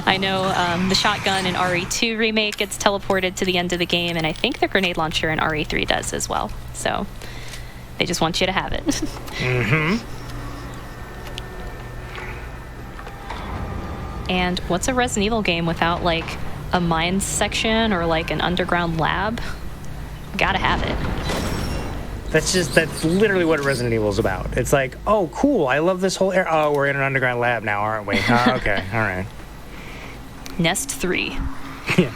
I know the shotgun in RE2 remake gets teleported to the end of the game, and I think the grenade launcher in RE3 does as well. So they just want you to have it. Mm-hmm. And what's a Resident Evil game without like a mines section or like an underground lab? Gotta have it. That's literally what Resident Evil is about. It's like, oh, cool, I love this whole area. Oh, we're in an underground lab now, aren't we? Okay, all right. Nest 3. Yeah.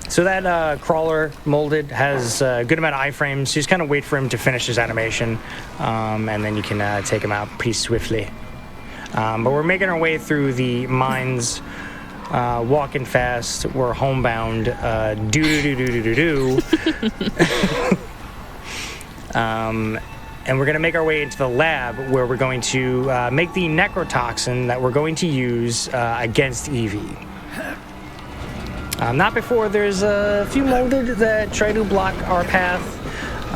So that crawler molded has a good amount of iframes. So you just kind of wait for him to finish his animation, and then you can take him out pretty swiftly. But we're making our way through the mines. Walking fast, we're homebound. And we're going to make our way into the lab where we're going to make the necrotoxin that we're going to use against Evie. Not before there's a few molded that try to block our path,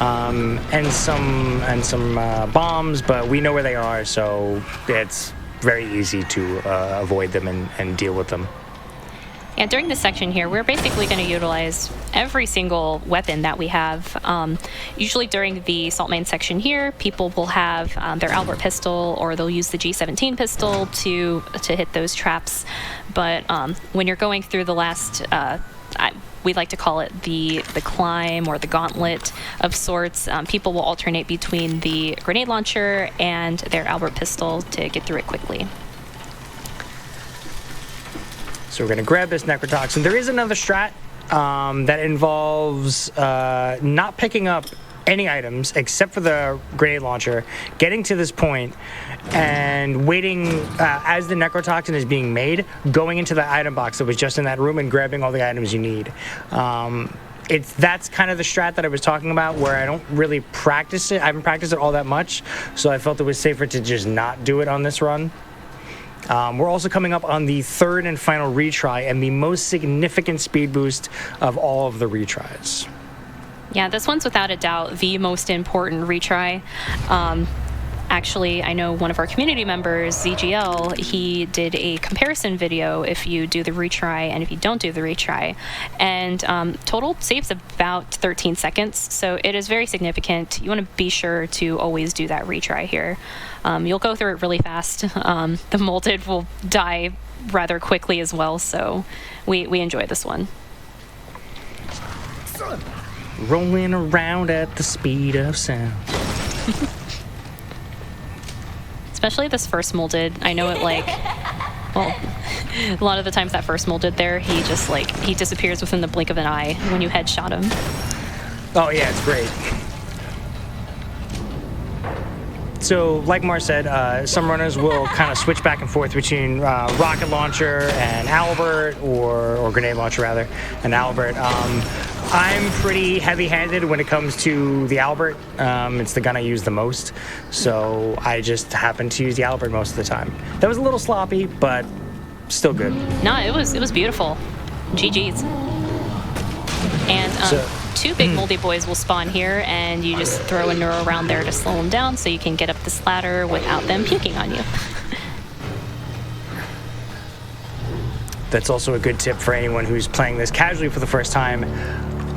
and some bombs, but we know where they are, so it's very easy to avoid them and deal with them. Yeah, during this section here, we're basically going to utilize every single weapon that we have. Usually during the salt mine section here, people will have their Albert pistol, or they'll use the G17 pistol to hit those traps. But when you're going through the last, we like to call it the climb or the gauntlet of sorts, people will alternate between the grenade launcher and their Albert pistol to get through it quickly. So we're going to grab this necrotoxin. There is another strat that involves not picking up any items except for the grenade launcher, getting to this point and waiting as the necrotoxin is being made, going into the item box that was just in that room and grabbing all the items you need. That's kind of the strat that I was talking about, where I don't really practice it. I haven't practiced it all that much, so I felt it was safer to just not do it on this run. We're also coming up on the third and final retry and the most significant speed boost of all of the retries. Yeah, this one's without a doubt the most important retry. Actually, I know one of our community members, ZGL, he did a comparison video if you do the retry and if you don't do the retry. And total saves about 13 seconds, so it is very significant. You want to be sure to always do that retry here. You'll go through it really fast. The molded will die rather quickly as well, so we enjoy this one. Rolling around at the speed of sound. Especially this first molded. I know it like, well, A lot of the times that first molded there, he just like, he disappears within the blink of an eye when you headshot him. Oh yeah, it's great. So, like Mar said, some runners will kind of switch back and forth between rocket launcher and Albert, or grenade launcher rather, and Albert. I'm pretty heavy-handed when it comes to the Albert. It's the gun I use the most, so I just happen to use the Albert most of the time. That was a little sloppy, but still good. No, it was beautiful. GG's. And two big moldy boys will spawn here, and you just throw a neuro around there to slow them down so you can get up this ladder without them puking on you. That's also a good tip for anyone who's playing this casually for the first time.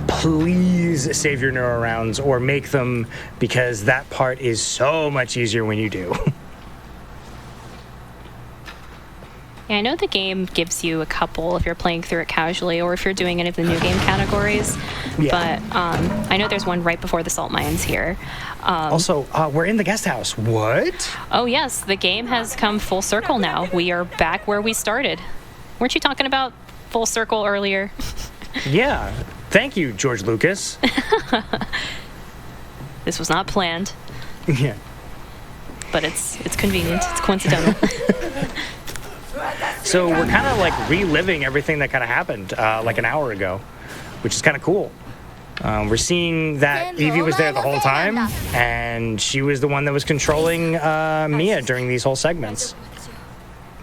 Please save your neuro rounds or make them, because that part is so much easier when you do. Yeah, I know the game gives you a couple if you're playing through it casually or if you're doing any of the new game categories. Yeah. But I know there's one right before the salt mines here. Also, we're in the guest house. What? Oh, yes. The game has come full circle now. We are back where we started. Weren't you talking about full circle earlier? Yeah. Thank you, George Lucas. This was not planned. Yeah. But it's convenient. It's coincidental. So we're kind of like reliving everything that kind of happened like an hour ago, which is kind of cool. We're seeing that Evie was there the whole time, and she was the one that was controlling Mia during these whole segments.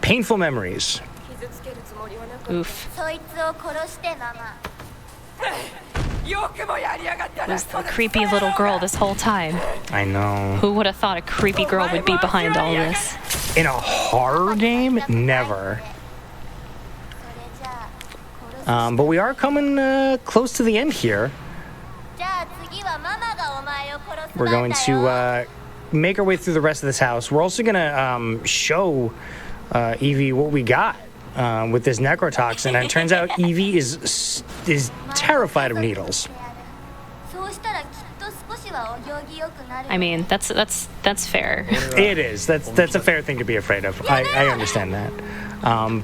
Painful memories. Oof. Was the creepy little girl this whole time. I know. Who would have thought a creepy girl would be behind all this? In a horror game? Never. But we are coming close to the end here. We're going to make our way through the rest of this house. We're also going to show Evie what we got with this necrotoxin, and it turns out Evie is terrified of needles. I mean, that's fair. It is. That's a fair thing to be afraid of. I understand that.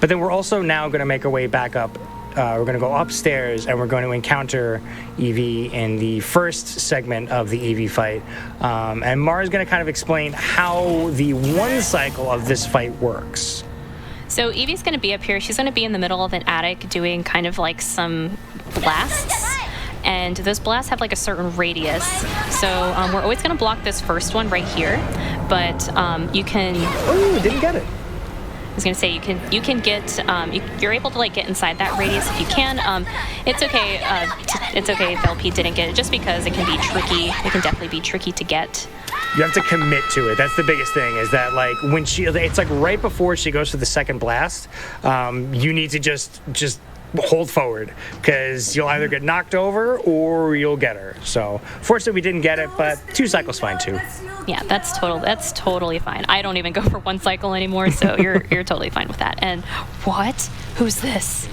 But then we're also now going to make our way back up. We're going to go upstairs, and we're going to encounter Evie in the first segment of the Evie fight. And Mara's going to kind of explain how the one cycle of this fight works. So Evie's going to be up here. She's going to be in the middle of an attic doing kind of like some blasts. And those blasts have like a certain radius. So we're always going to block this first one right here. But you can... Oh, didn't get it. I was going to say you can get you're able to like get inside that radius if you can. It's okay. It's okay if LP didn't get it, just because it can be tricky. It can definitely be tricky to get. You have to commit to it. That's the biggest thing, is that like when it's like right before she goes to the second blast, you need to just hold forward, because you'll either get knocked over or you'll get her. So fortunately we didn't get it, but 2 cycles fine too. Yeah, that's totally fine. I don't even go for 1 cycle anymore, so you're totally fine with that. And what? Who's this?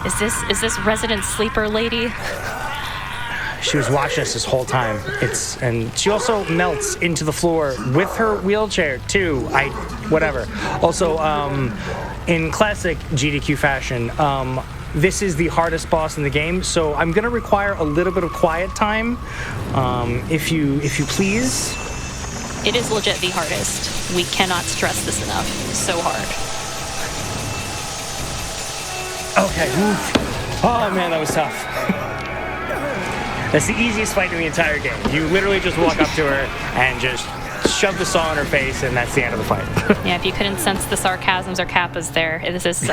Is this resident sleeper lady? She was watching us this whole time. And she also melts into the floor with her wheelchair too. Whatever. Also, in classic GDQ fashion, this is the hardest boss in the game, so I'm gonna require a little bit of quiet time, if you please. It is legit the hardest. We cannot stress this enough. So hard. Okay. Oh man, that was tough. That's the easiest fight in the entire game. You literally just walk up to her and just shove the saw in her face, and that's the end of the fight. Yeah, if you couldn't sense the sarcasms or kappas there, this is,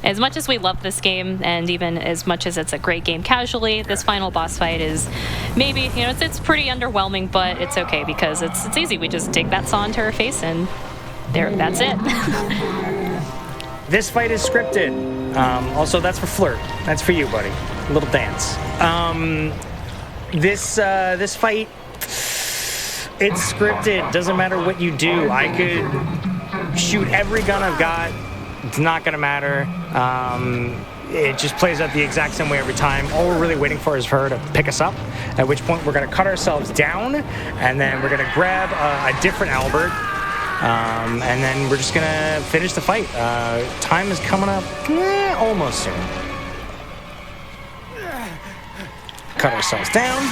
as much as we love this game, and even as much as it's a great game casually, this final boss fight is maybe, it's pretty underwhelming, but it's okay, because it's easy. We just dig that saw into her face, and that's it. This fight is scripted. Also, that's for Flirt. That's for you, buddy. A little dance. This fight, it's scripted. Doesn't matter what you do. I could shoot every gun I've got. It's not gonna matter. It just plays out the exact same way every time. All we're really waiting for is for her to pick us up, at which point we're gonna cut ourselves down, and then we're gonna grab a different Albert, and then we're just gonna finish the fight. Time is coming up almost soon. Cut ourselves down.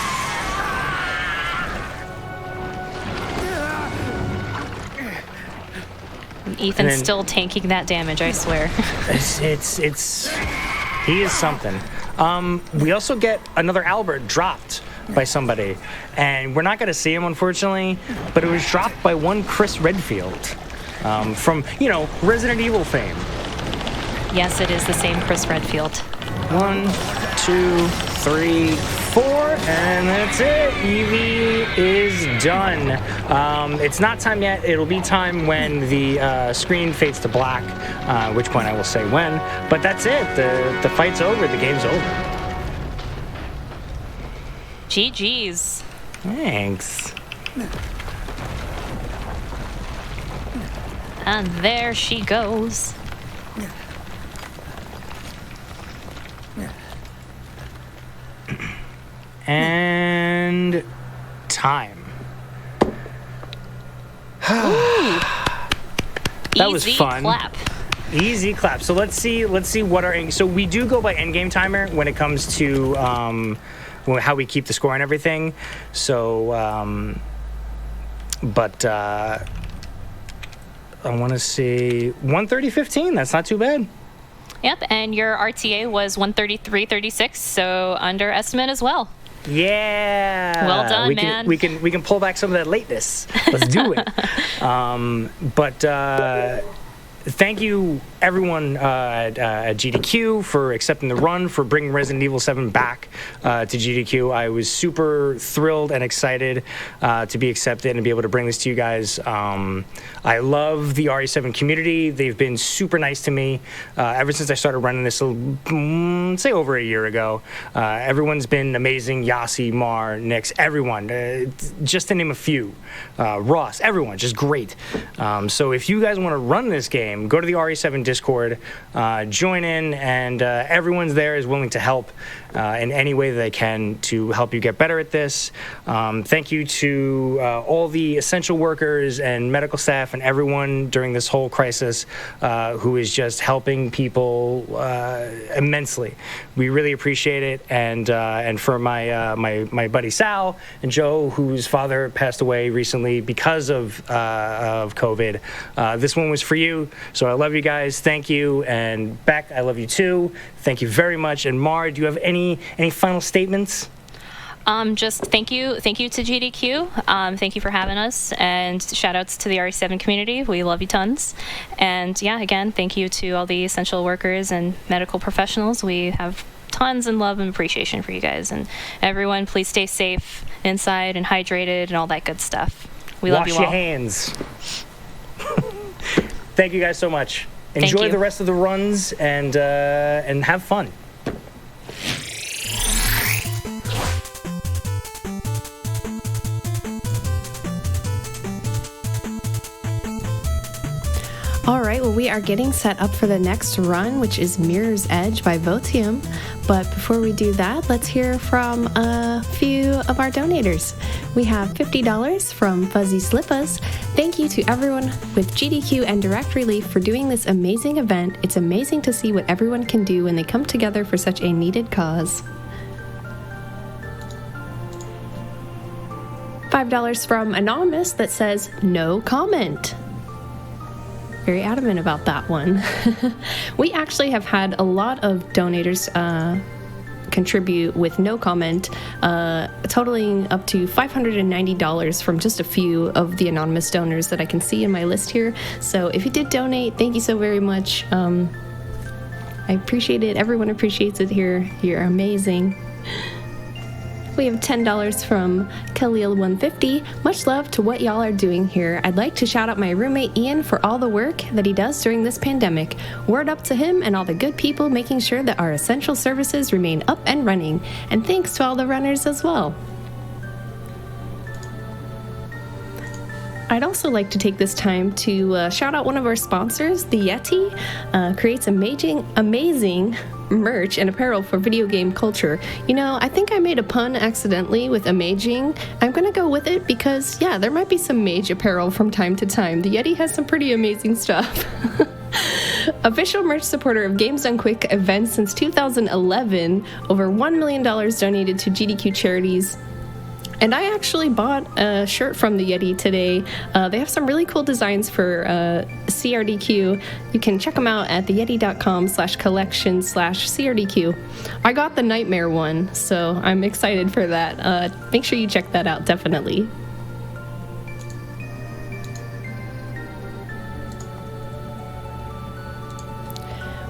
Ethan's still tanking that damage, I swear. He is something. We also get another Albert dropped by somebody, and we're not going to see him, unfortunately, but it was dropped by one Chris Redfield from, Resident Evil fame. Yes, it is the same Chris Redfield. 1, 2, 3, 4, and that's it. Eevee is done. It's not time yet. It'll be time when the screen fades to black, which point I will say when. But that's it. The fight's over. The game's over. GG's. Thanks. And there she goes. And time. That was fun. Clap. Easy clap. So let's see what our so we do go by endgame timer when it comes to how we keep the score and everything. So I want to see 130.15. That's not too bad. Yep, and your RTA was 133.36, so under estimate as well. Yeah. Well done, man. We can pull back some of that lateness. Let's do it. Thank you, everyone at GDQ, for accepting the run, for bringing Resident Evil 7 back to GDQ. I was super thrilled and excited to be accepted and be able to bring this to you guys. I love the RE7 community. They've been super nice to me ever since I started running this, say over a year ago. Everyone's been amazing. Yossi, Mar, Nix, everyone. Just to name a few. Ross, everyone, just great. So if you guys want to run this game, go to the RE7 Discord, join in, and everyone's there is willing to help in any way that they can to help you get better at this. Thank you to all the essential workers and medical staff and everyone during this whole crisis who is just helping people immensely. We really appreciate it, and for my buddy Sal and Joe, whose father passed away recently because of COVID, this one was for you. So I love you guys. Thank you. And Beck, I love you too. Thank you very much. And Mar, do you have any final statements? Just thank you to GDQ. Thank you for having us, and shout outs to the RE7 community. We love you tons. And yeah, again, thank you to all the essential workers and medical professionals. We have tons and love and appreciation for you guys. And everyone, please stay safe inside and hydrated and all that good stuff. We love you all. Wash your hands. Thank you guys so much. Enjoy the rest of the runs and have fun. All right, well, we are getting set up for the next run, which is Mirror's Edge by Votium. But before we do that, let's hear from a few of our donators. We have $50 from Fuzzy Slippas. Thank you to everyone with GDQ and Direct Relief for doing this amazing event. It's amazing to see what everyone can do when they come together for such a needed cause. $5 from Anonymous that says, no comment. Very adamant about that one. We actually have had a lot of donators contribute with no comment, totaling up to $590 from just a few of the anonymous donors that I can see in my list here. So if you did donate, thank you so very much. I appreciate it. Everyone appreciates it here. You're amazing. We have $10 from Khalil150. Much love to what y'all are doing here. I'd like to shout out my roommate Ian for all the work that he does during this pandemic. Word up to him and all the good people making sure that our essential services remain up and running. And thanks to all the runners as well. I'd also like to take this time to shout out one of our sponsors, the Yeti. Creates amazing merch and apparel for video game culture. You know, I think I made a pun accidentally with amaging. I'm gonna go with it because, yeah, there might be some mage apparel from time to time. The Yeti has some pretty amazing stuff. Official merch supporter of Games Done Quick events since 2011, over $1 million donated to GDQ charities. And I actually bought a shirt from the Yeti today. They have some really cool designs for CRDQ. You can check them out at theyeti.com/collection/CRDQ. I got the Nightmare one, so I'm excited for that. Make sure you check that out, definitely.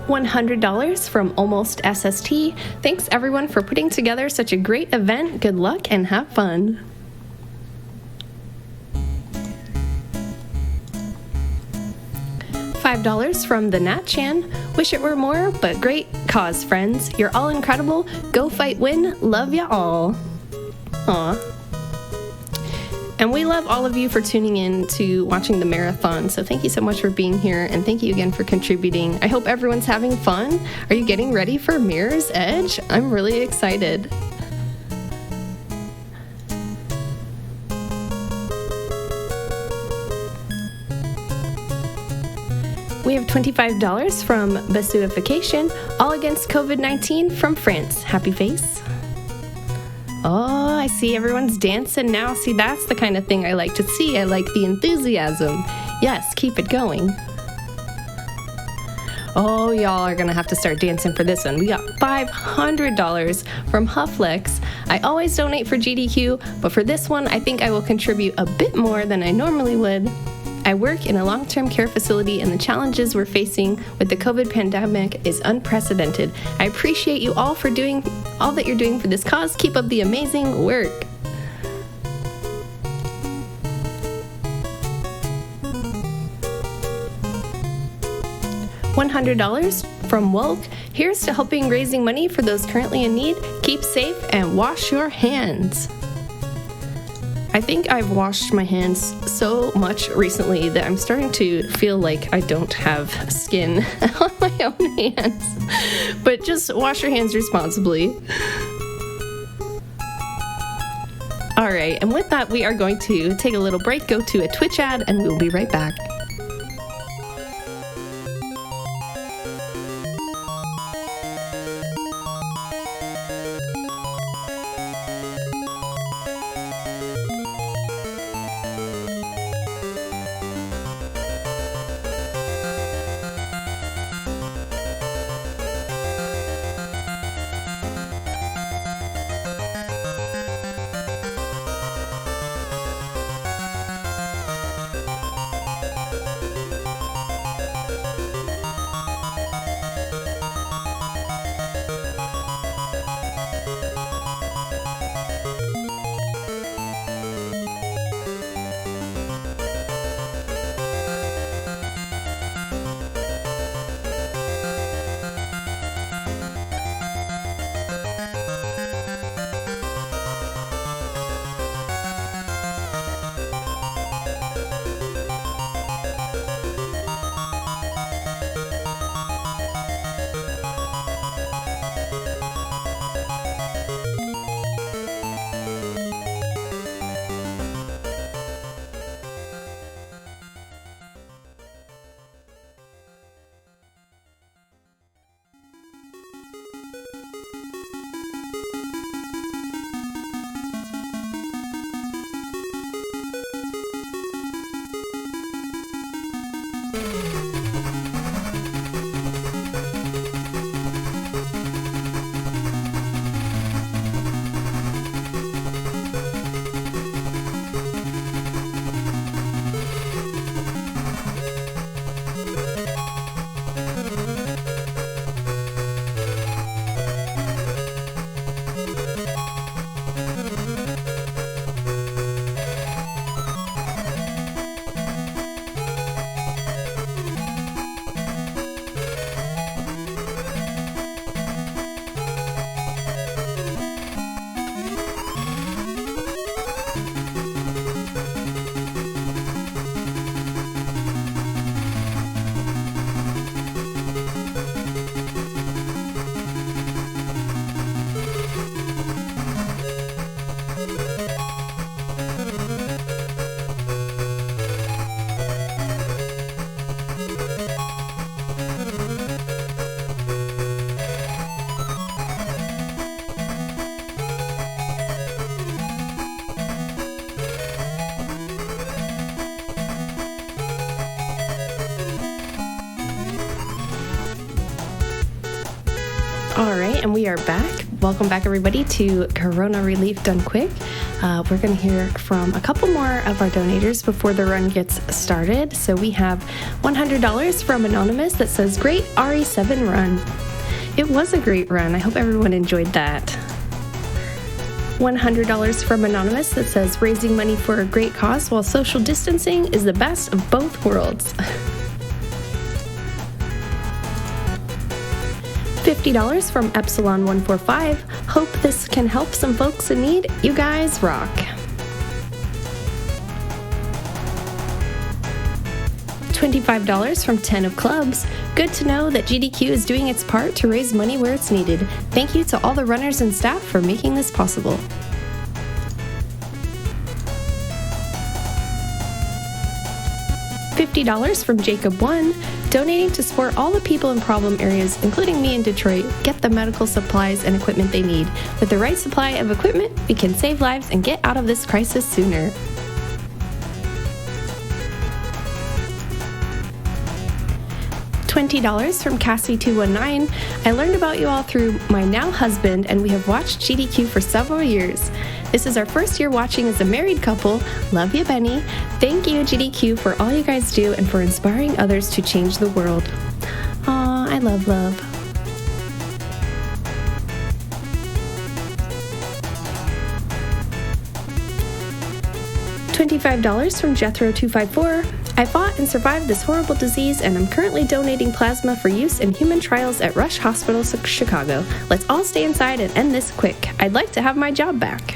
$100 from Almost SST. Thanks everyone for putting together such a great event. Good luck and have fun. $5 from the Nat Chan. Wish it were more, but great cause, friends. You're all incredible. Go fight, win. Love ya all. Aw. And we love all of you for tuning in to watching the marathon. So thank you so much for being here, and thank you again for contributing. I hope everyone's having fun. Are you getting ready for Mirror's Edge? I'm really excited. We have $25 from Basuification, All Against COVID-19 from France. Happy face. Oh, I see everyone's dancing now. See, that's the kind of thing I like to see. I like the enthusiasm. Yes, keep it going. Oh, y'all are going to have to start dancing for this one. We got $500 from Hufflex. I always donate for GDQ, but for this one, I think I will contribute a bit more than I normally would. I work in a long-term care facility, and the challenges we're facing with the COVID pandemic is unprecedented. I appreciate you all for doing all that you're doing for this cause. Keep up the amazing work. $100 from Woke. Here's to helping raising money for those currently in need. Keep safe and wash your hands. I think I've washed my hands so much recently that I'm starting to feel like I don't have skin on my own hands. But just wash your hands responsibly. All right, and with that, we are going to take a little break, go to a Twitch ad, and we'll be right back. All right, and we are back. Welcome back, everybody, to Corona Relief Done Quick. We're going to hear from a couple more of our donators before the run gets started. So we have $100 from Anonymous that says, "Great RE7 run." It was a great run. I hope everyone enjoyed that. $100 from Anonymous that says, "Raising money for a great cause while social distancing is the best of both worlds." $50 from Epsilon145. "Hope this can help some folks in need. You guys rock." $25 from 10 of Clubs. "Good to know that GDQ is doing its part to raise money where it's needed. Thank you to all the runners and staff for making this possible." $50 from Jacob1. "Donating to support all the people in problem areas, including me in Detroit, get the medical supplies and equipment they need. With the right supply of equipment, we can save lives and get out of this crisis sooner." $20 from Cassie219. "I learned about you all through my now husband, and we have watched GDQ for several years. This is our first year watching as a married couple. Love you, Benny. Thank you, GDQ, for all you guys do and for inspiring others to change the world." Aw, I love love. $25 from Jethro254. "I fought and survived this horrible disease, and I'm currently donating plasma for use in human trials at Rush Hospital, Chicago. Let's all stay inside and end this quick. I'd like to have my job back."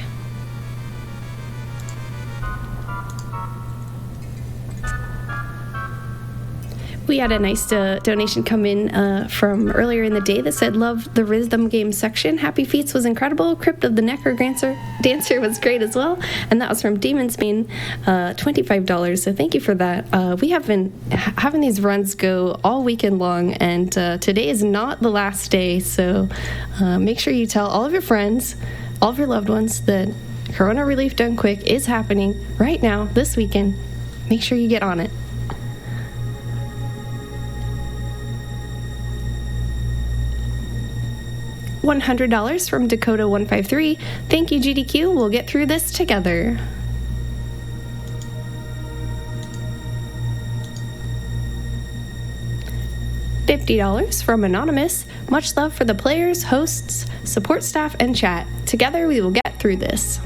We had a nice donation come in from earlier in the day that said, "Love the rhythm game section. Happy Feats was incredible. Crypt of the Necker Dancer was great as well." And that was from Demon's Main, $25. So thank you for that. We have been having these runs go all weekend long, and today is not the last day. So make sure you tell all of your friends, all of your loved ones, that Corona Relief Done Quick is happening right now, this weekend. Make sure you get on it. $100 from Dakota153. "Thank you, GDQ. We'll get through this together." $50 from Anonymous. "Much love for the players, hosts, support staff, and chat. Together we will get through this."